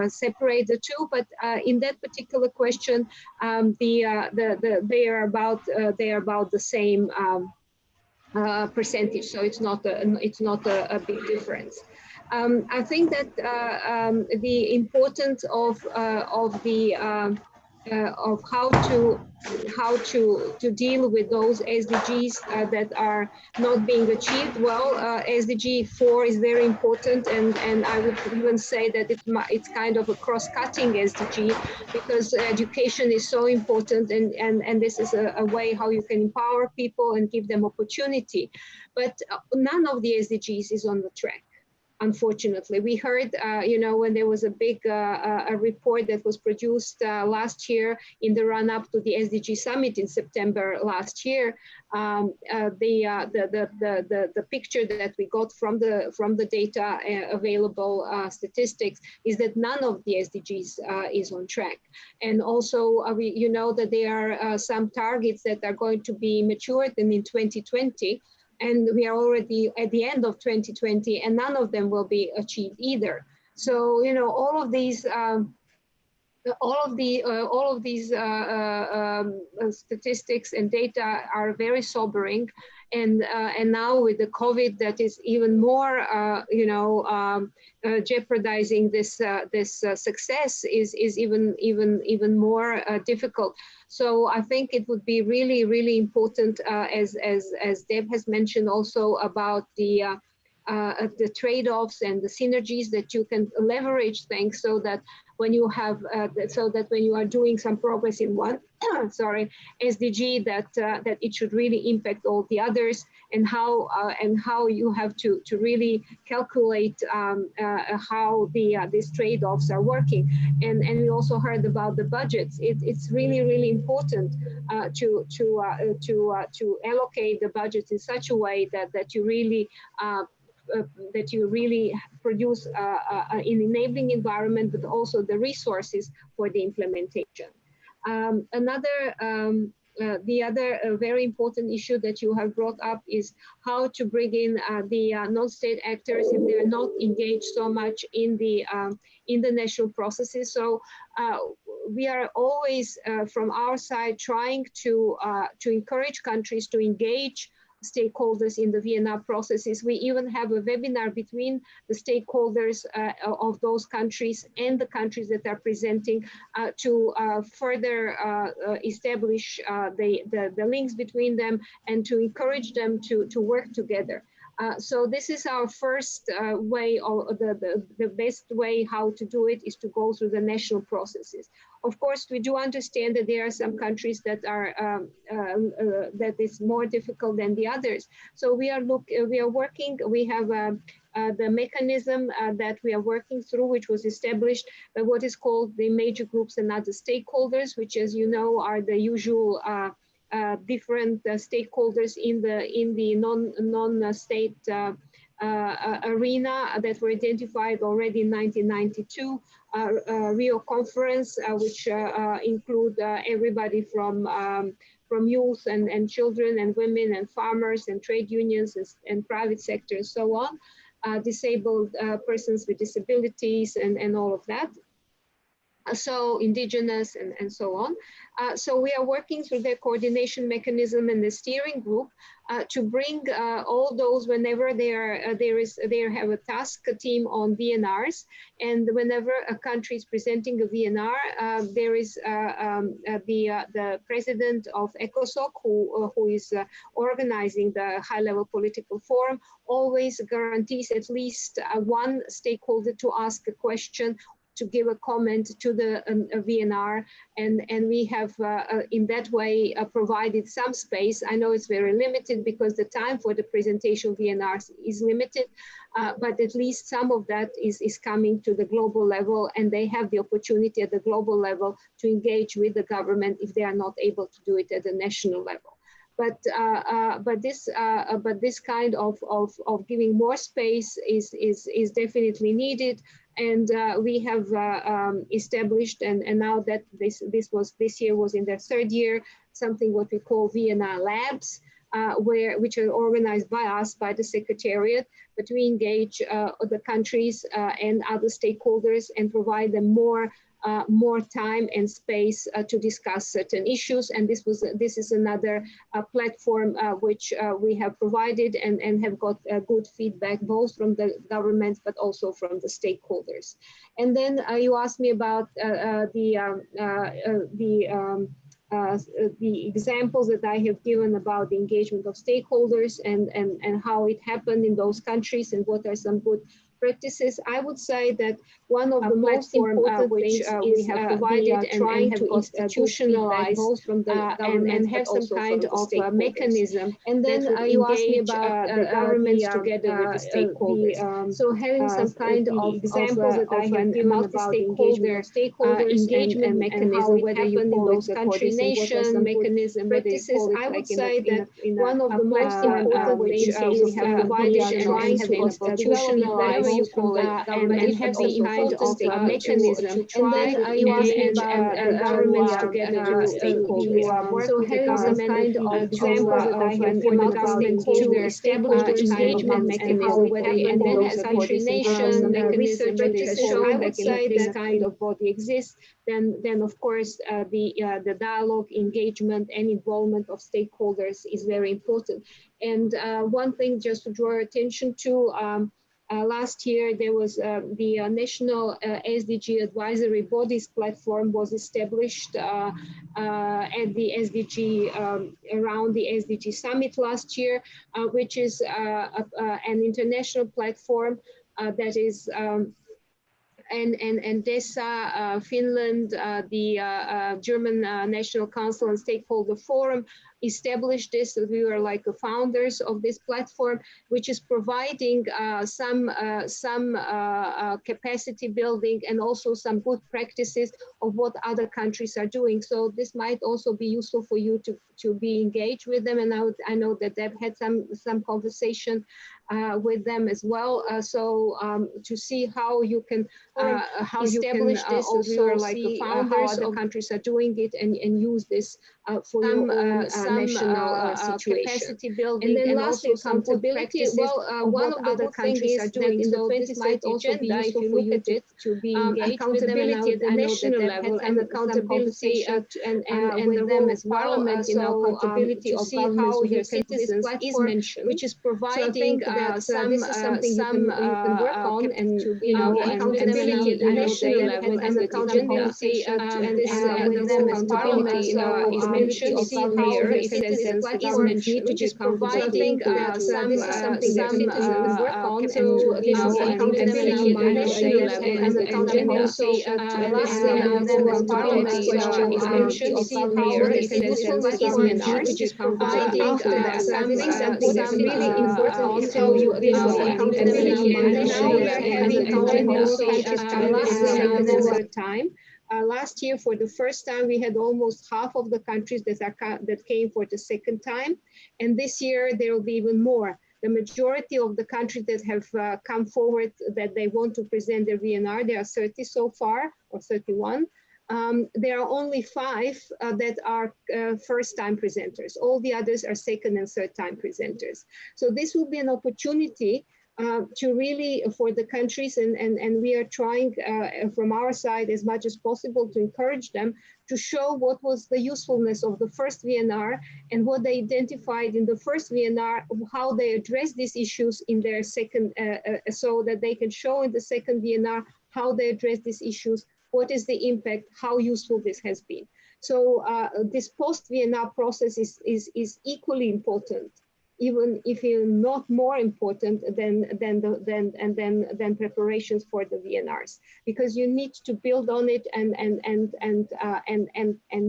separate the two. But in that particular question, they are about the same percentage, so it's not a big difference. I think that the importance of how to deal with those SDGs that are not being achieved. Well, SDG 4 is very important, and I would even say that it's kind of a cross-cutting SDG, because education is so important, and this is a way how you can empower people and give them opportunity. But none of the SDGs is on the track. Unfortunately, we heard, when there was a big a report that was produced last year in the run-up to the SDG summit in September last year, the picture that we got from the data available statistics is that none of the SDGs is on track. And also, that there are some targets that are going to be matured in 2020. And we are already at the end of 2020, and none of them will be achieved either. So, all of these all of these statistics and data are very sobering, and now with the COVID, that is even more, jeopardizing this success is even more difficult. So I think it would be really important, as Deb has mentioned, also about the trade-offs and the synergies that you can leverage things, so that when you have when you are doing some progress in one SDG, that it should really impact all the others, and how you have to really calculate how these trade-offs are working. And we also heard about the budgets. It's really important to allocate the budgets in such a way that you really produce an enabling environment, but also the resources for the implementation. The other very important issue that you have brought up is how to bring in the non-state actors if they're not engaged so much in the national processes. So we are always, from our side, trying to encourage countries to engage stakeholders in the VNR processes. We even have a webinar between the stakeholders of those countries and the countries that are presenting to further establish the links between them and to encourage them to work together. So this is our first way, or the best way how to do it is to go through the national processes. Of course, we do understand that there are some countries that are that is more difficult than the others. So we are working. We have the mechanism that we are working through, which was established by what is called the major groups and other stakeholders, which, as you know, are the usual different stakeholders in the non-state arena that were identified already in 1992. Rio Conference, which include everybody from youth and children and women and farmers and trade unions and private sector and so on, disabled persons with disabilities and all of that. So indigenous and so on. So we are working through the coordination mechanism and the steering group to bring all those whenever they have a task team on VNRs, and whenever a country is presenting a VNR, there is the president of ECOSOC who is organizing the high-level political forum, always guarantees at least one stakeholder to ask a question, to give a comment to the VNR, and we have in that way provided some space. I know it's very limited because the time for the presentation of VNRs is limited, but at least some of that is coming to the global level, and they have the opportunity at the global level to engage with the government if they are not able to do it at the national level. But this kind of giving more space is definitely needed, and we have established, and now that this year was in their third year, something what we call VNR labs, which are organized by us, by the Secretariat, but we engage the countries and other stakeholders and provide them more time and space to discuss certain issues. And this is another platform which we have provided and have got good feedback both from the government but also from the stakeholders. And then you asked me about the examples that I have given about the engagement of stakeholders and how it happened in those countries and what are some good practices. I would say that one of the most important which we have provided and have institutionalized both from the government and have some kind of mechanism. And then you asked me about the governments together with the stakeholders. So having some kind of examples that I have given about stakeholders engagement mechanism, whether you call it the coordination mechanism, practices, I would say that one of the most important which we have provided and trying to institutionalize useful and have the kind of mechanism to try to engage and governments together to stakeholders. So here is some kind of examples that I have for the government to establish engagement mechanism, and then as country nation research has shown that this kind of body exists, then of course the dialogue, engagement, and involvement of stakeholders is very important. And one thing just to draw attention to, last year there was the National SDG Advisory Bodies platform was established at the SDG around the SDG Summit last year, which is an international platform that is and DESA, Finland, the German National Council and Stakeholder Forum established this. We were like the founders of this platform, which is providing some capacity building and also some good practices of what other countries are doing. So this might also be useful for you to be engaged with them. And I know that they've had some conversation with them as well. So to see how you can establish this, also like the founders of countries are doing it, and use this for your own national situation. Capacity building, and then lastly, accountability. Well, one of the other countries are doing in the 2030 agenda, if you look at it, to be engaged with them at the national level, and accountability and with them as well. So accountability of how your citizens is mentioned, which is providing some something you can work on, and accountability at the national level and accountability and this with them as parliament is mentioned. See here it says platform which is providing some something that citizens work on, so accountability at the national level and accountability lastly with them as parliament is mentioned. See here it says platform which is providing some things that some really important is how you accountability at the national level and accountability lastly time. Last year, for the first time, we had almost half of the countries that came for the second time. And this year, there will be even more. The majority of the countries that have come forward that they want to present their VNR, there are 30 so far, or 31. There are only 5 that are first-time presenters. All the others are second and third-time presenters. So this will be an opportunity to really, for the countries, and we are trying from our side as much as possible to encourage them to show what was the usefulness of the first VNR and what they identified in the first VNR, how they address these issues in their second, so that they can show in the second VNR how they address these issues, what is the impact, how useful this has been. So this post-VNR process is equally important, even if it's not more important than preparations for the VNRs, because you need to build on it and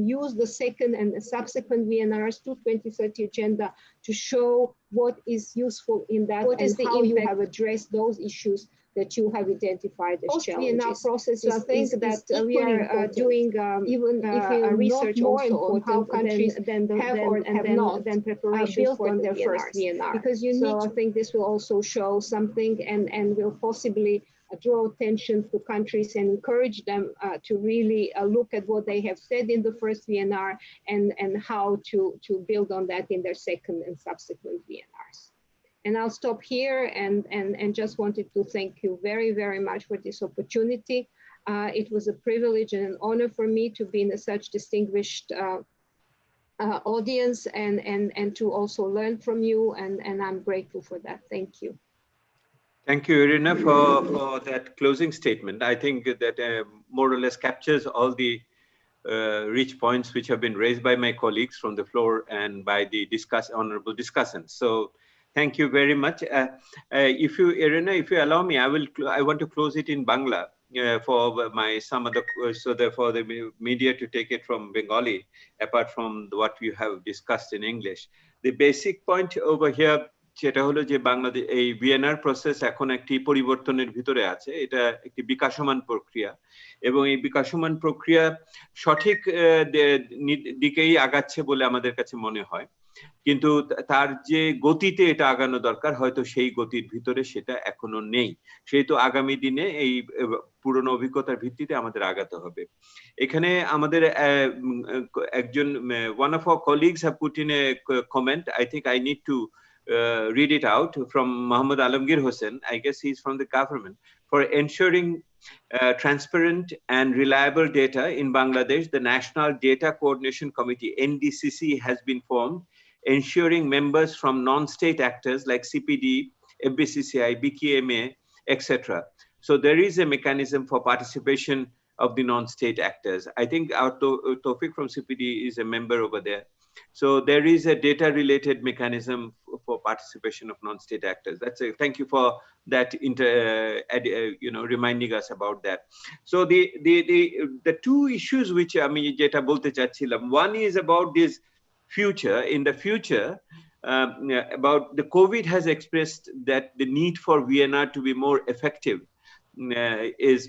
use the second and the subsequent VNRs to 2030 agenda to show what is useful in that, what is the how impact you have addressed those issues that you have identified as challenges. VNR process is things that we are doing, even if you research more on how countries have or have not preparations for their first VNR. Because you need. So I think this will also show something, and will possibly draw attention to countries and encourage them to really look at what they have said in the first VNR and how to build on that in their second and subsequent VNRs. And I'll stop here and just wanted to thank you very, very much for this opportunity. It was a privilege and an honor for me to be in such distinguished audience and to also learn from you, and I'm grateful for that. Thank you. Thank you, Irena, for that closing statement. I think that more or less captures all the rich points which have been raised by my colleagues from the floor and by the honorable discussants. So thank you very much. Irena, if you allow me, I want to close it in Bangla for some other, so therefore the media to take it from Bengali, apart from what you have discussed in English. The basic point over here, সেটা হলো যে বাংলাদেশ এই VNR process এখন একটি পরিবর্তনের ভিতরে আছে। এটা একটি বিকাশমান প্রক্রিয়া এবং এই বিকাশমান প্রক্রিয়া সঠিক দিকেই আগাচ্ছে বলে আমাদের কাছে মনে হয়। কিন্তু তার যে গতিতে এটা আগানো দরকার হয়তো সেই গতির ভিতরে সেটা এখনো নেই। সেহেতু আগামী দিনে এই পুরনো অভিজ্ঞতার ভিত্তিতে আমাদের আগাতে হবে। এখানে আমাদের একজন one of our colleagues have put in a comment. I think I need to read it out from Muhammad Alamgir Hossain. I guess he's from the government. For ensuring transparent and reliable data in Bangladesh, the National Data Coordination Committee, NDCC, has been formed, ensuring members from non-state actors like CPD, FBCCI, BKMA, etc. So there is a mechanism for participation of the non-state actors. I think our Tawfiq from CPD is a member over there. So there is a data-related mechanism for participation of non-state actors. That's a thank you for that reminding us about that. So the two issues which jeta bolte chachchilam, one is about this future. In the future, about the COVID has expressed that the need for VNR to be more effective is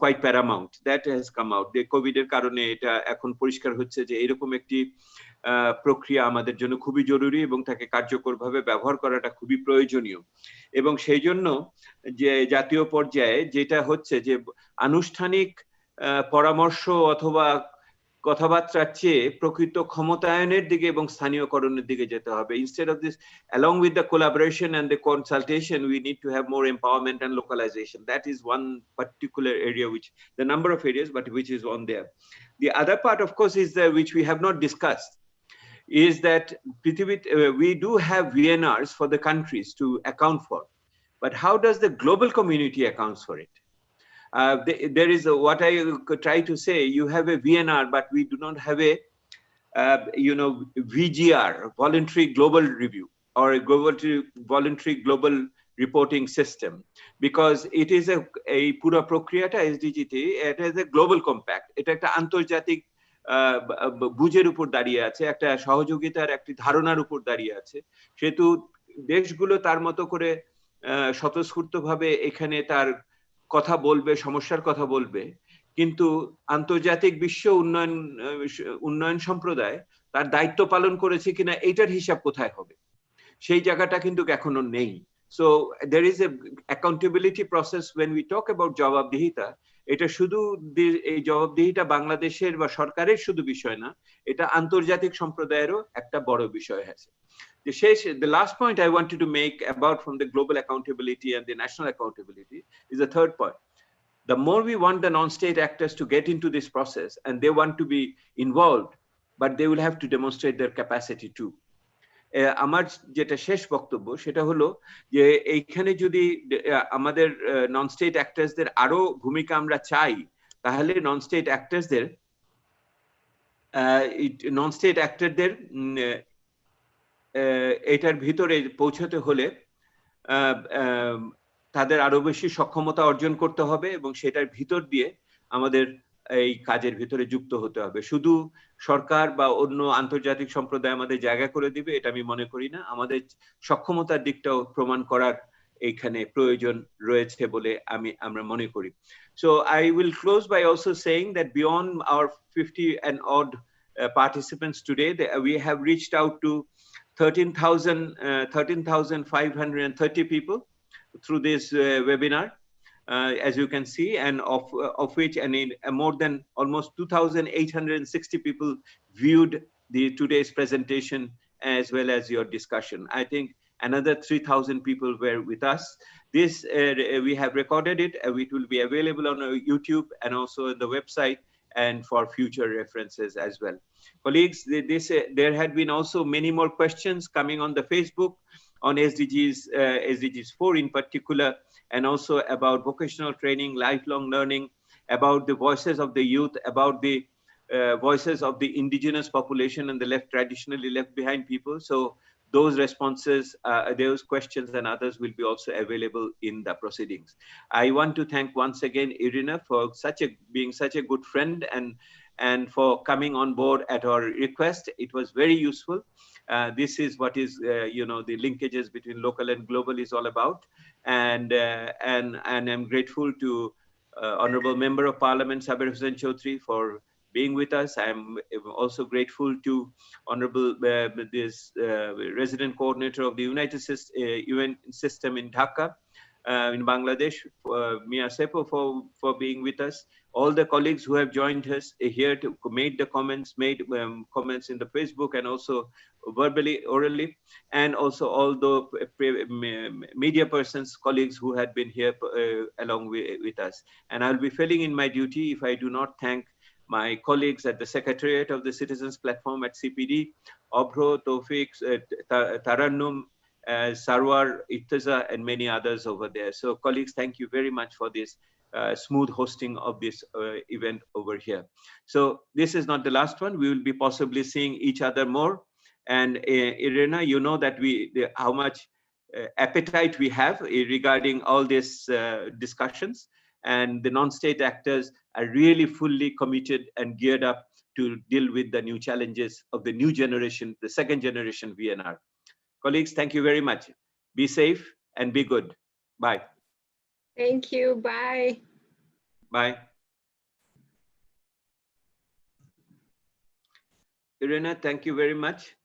quite paramount. That has come out. The COVID এর কারণে এটা এখন পরিষ্কার হচ্ছে যে এরকম একটি প্রক্রিয়া আমাদের জন্য খুবই জরুরি এবং তাকে কার্যকরভাবে ব্যবহার করাটা খুবই প্রয়োজনীয়। এবং সেই জন্য যে জাতীয় পর্যায়ে যেটা হচ্ছে যে আনুষ্ঠানিক পরামর্শ অথবা কথাবার্তার চেয়ে প্রকৃত ক্ষমতায়নের দিকে এবং স্থানীয়করণের দিকে যেতে হবে। Instead of this, along with the collaboration and the consultation, we need to have more empowerment and localization. That is one particular area, which the number of areas, but which is on there. The other part, of course, is that which we have not discussed, is that we do have VNRs for the countries to account for, but how does the global community accounts for it? There is what I try to say, you have a VNR, but we do not have a VGR, voluntary global review, or a voluntary global reporting system, because it is a pura prokriyata SDGT, it is a global compact, এটা একটা আন্তর্জাতিক বুঝের উপর দাঁড়িয়ে আছে, একটা সহযোগিতার একটি ধারণার উপর দাঁড়িয়ে আছে। সেহেতু দেশগুলো তার মতো করে স্বতঃস্ফূর্তভাবে এখানে তার কথা বলবে, সমস্যার কথা বলবে, কিন্তু আন্তর্জাতিক বিশ্ব উন্নয়ন সম্প্রদায় তার দায়িত্ব পালন করেছে কিনা এটার হিসাব কোথায় হবে, সেই জায়গাটা কিন্তু এখনো নেই। So there is a accountability process when we talk about জবাবদিহিতা। এটা শুধু এই জবাবদিহিতা বাংলাদেশের বা সরকারের শুধু বিষয় না, এটা আন্তর্জাতিক সম্প্রদায়েরও একটা বড় বিষয় আছে। The last point I wanted to make about from the global accountability and the national accountability is the third point. The more we want the non-state actors to get into this process, and they want to be involved, but they will have to demonstrate their capacity too. আমার যেটা শেষ বক্তব্য সেটা হলো যে এইখানে যদি আমাদের নন স্টেট অ্যাক্টার্সদের আরো ভূমিকা আমরা চাই, তাহলে নন স্টেট অ্যাক্টরদের এটার ভিতরে পৌঁছতে হলে তাদের আরো বেশি সক্ষমতা অর্জন করতে হবে এবং সেটার ভিতর দিয়ে আমাদের এই কাজের ভিতরে যুক্ত হতে হবে। শুধু সরকার বা অন্য আন্তর্জাতিক সম্প্রদায় আমাদের জায়গা করে দিবে এটা আমি মনে করি না, আমাদের সক্ষমতার দিকটাও প্রমাণ করার এইখানে প্রয়োজন রয়েছে বলে আমরা মনে করি। So I will close by also saying that beyond our 50 and odd participants today, we have reached out to 13,530 people through this webinar. As you can see, and of which more than almost 2,860 people viewed today's presentation as well as your discussion. I think another 3,000 people were with us. This we have recorded it, it will be available on YouTube and also on the website and for future references as well. Colleagues, there had been also many more questions coming on the Facebook on SDGs 4 in particular, and also about vocational training, lifelong learning, about the voices of the youth, about the voices of the indigenous population and the traditionally left behind people. So those responses, those questions and others will be also available in the proceedings. I want to thank once again Irena for being such a good friend and for coming on board at our request. It was very useful. This is what is, the linkages between local and global is all about. And I'm grateful to Honorable Member of Parliament, Sabir Hussain Chaudhry, for being with us. I'm also grateful to Honorable Resident Coordinator of the UN system in Dhaka, in Bangladesh, Mia Sepo, for being with us. All the colleagues who have joined us here to made the comments, comments in the Facebook and also verbally, orally, and also all the media persons, colleagues who had been here along with us. And I'll be failing in my duty if I do not thank my colleagues at the Secretariat of the Citizens Platform at CPD, Obro, Tawfiq, Tarannum, Sarwar, Ittiza, and many others over there. So colleagues, thank you very much for this smooth hosting of this event over here. So this is not the last one. We will be possibly seeing each other more. And Irena, you know that how much appetite we have regarding all these discussions, and the non-state actors are really fully committed and geared up to deal with the new challenges of the new generation, the second generation VNR. Colleagues, thank you very much. Be safe and be good. Bye. Thank you. Bye. Bye. Irena, thank you very much.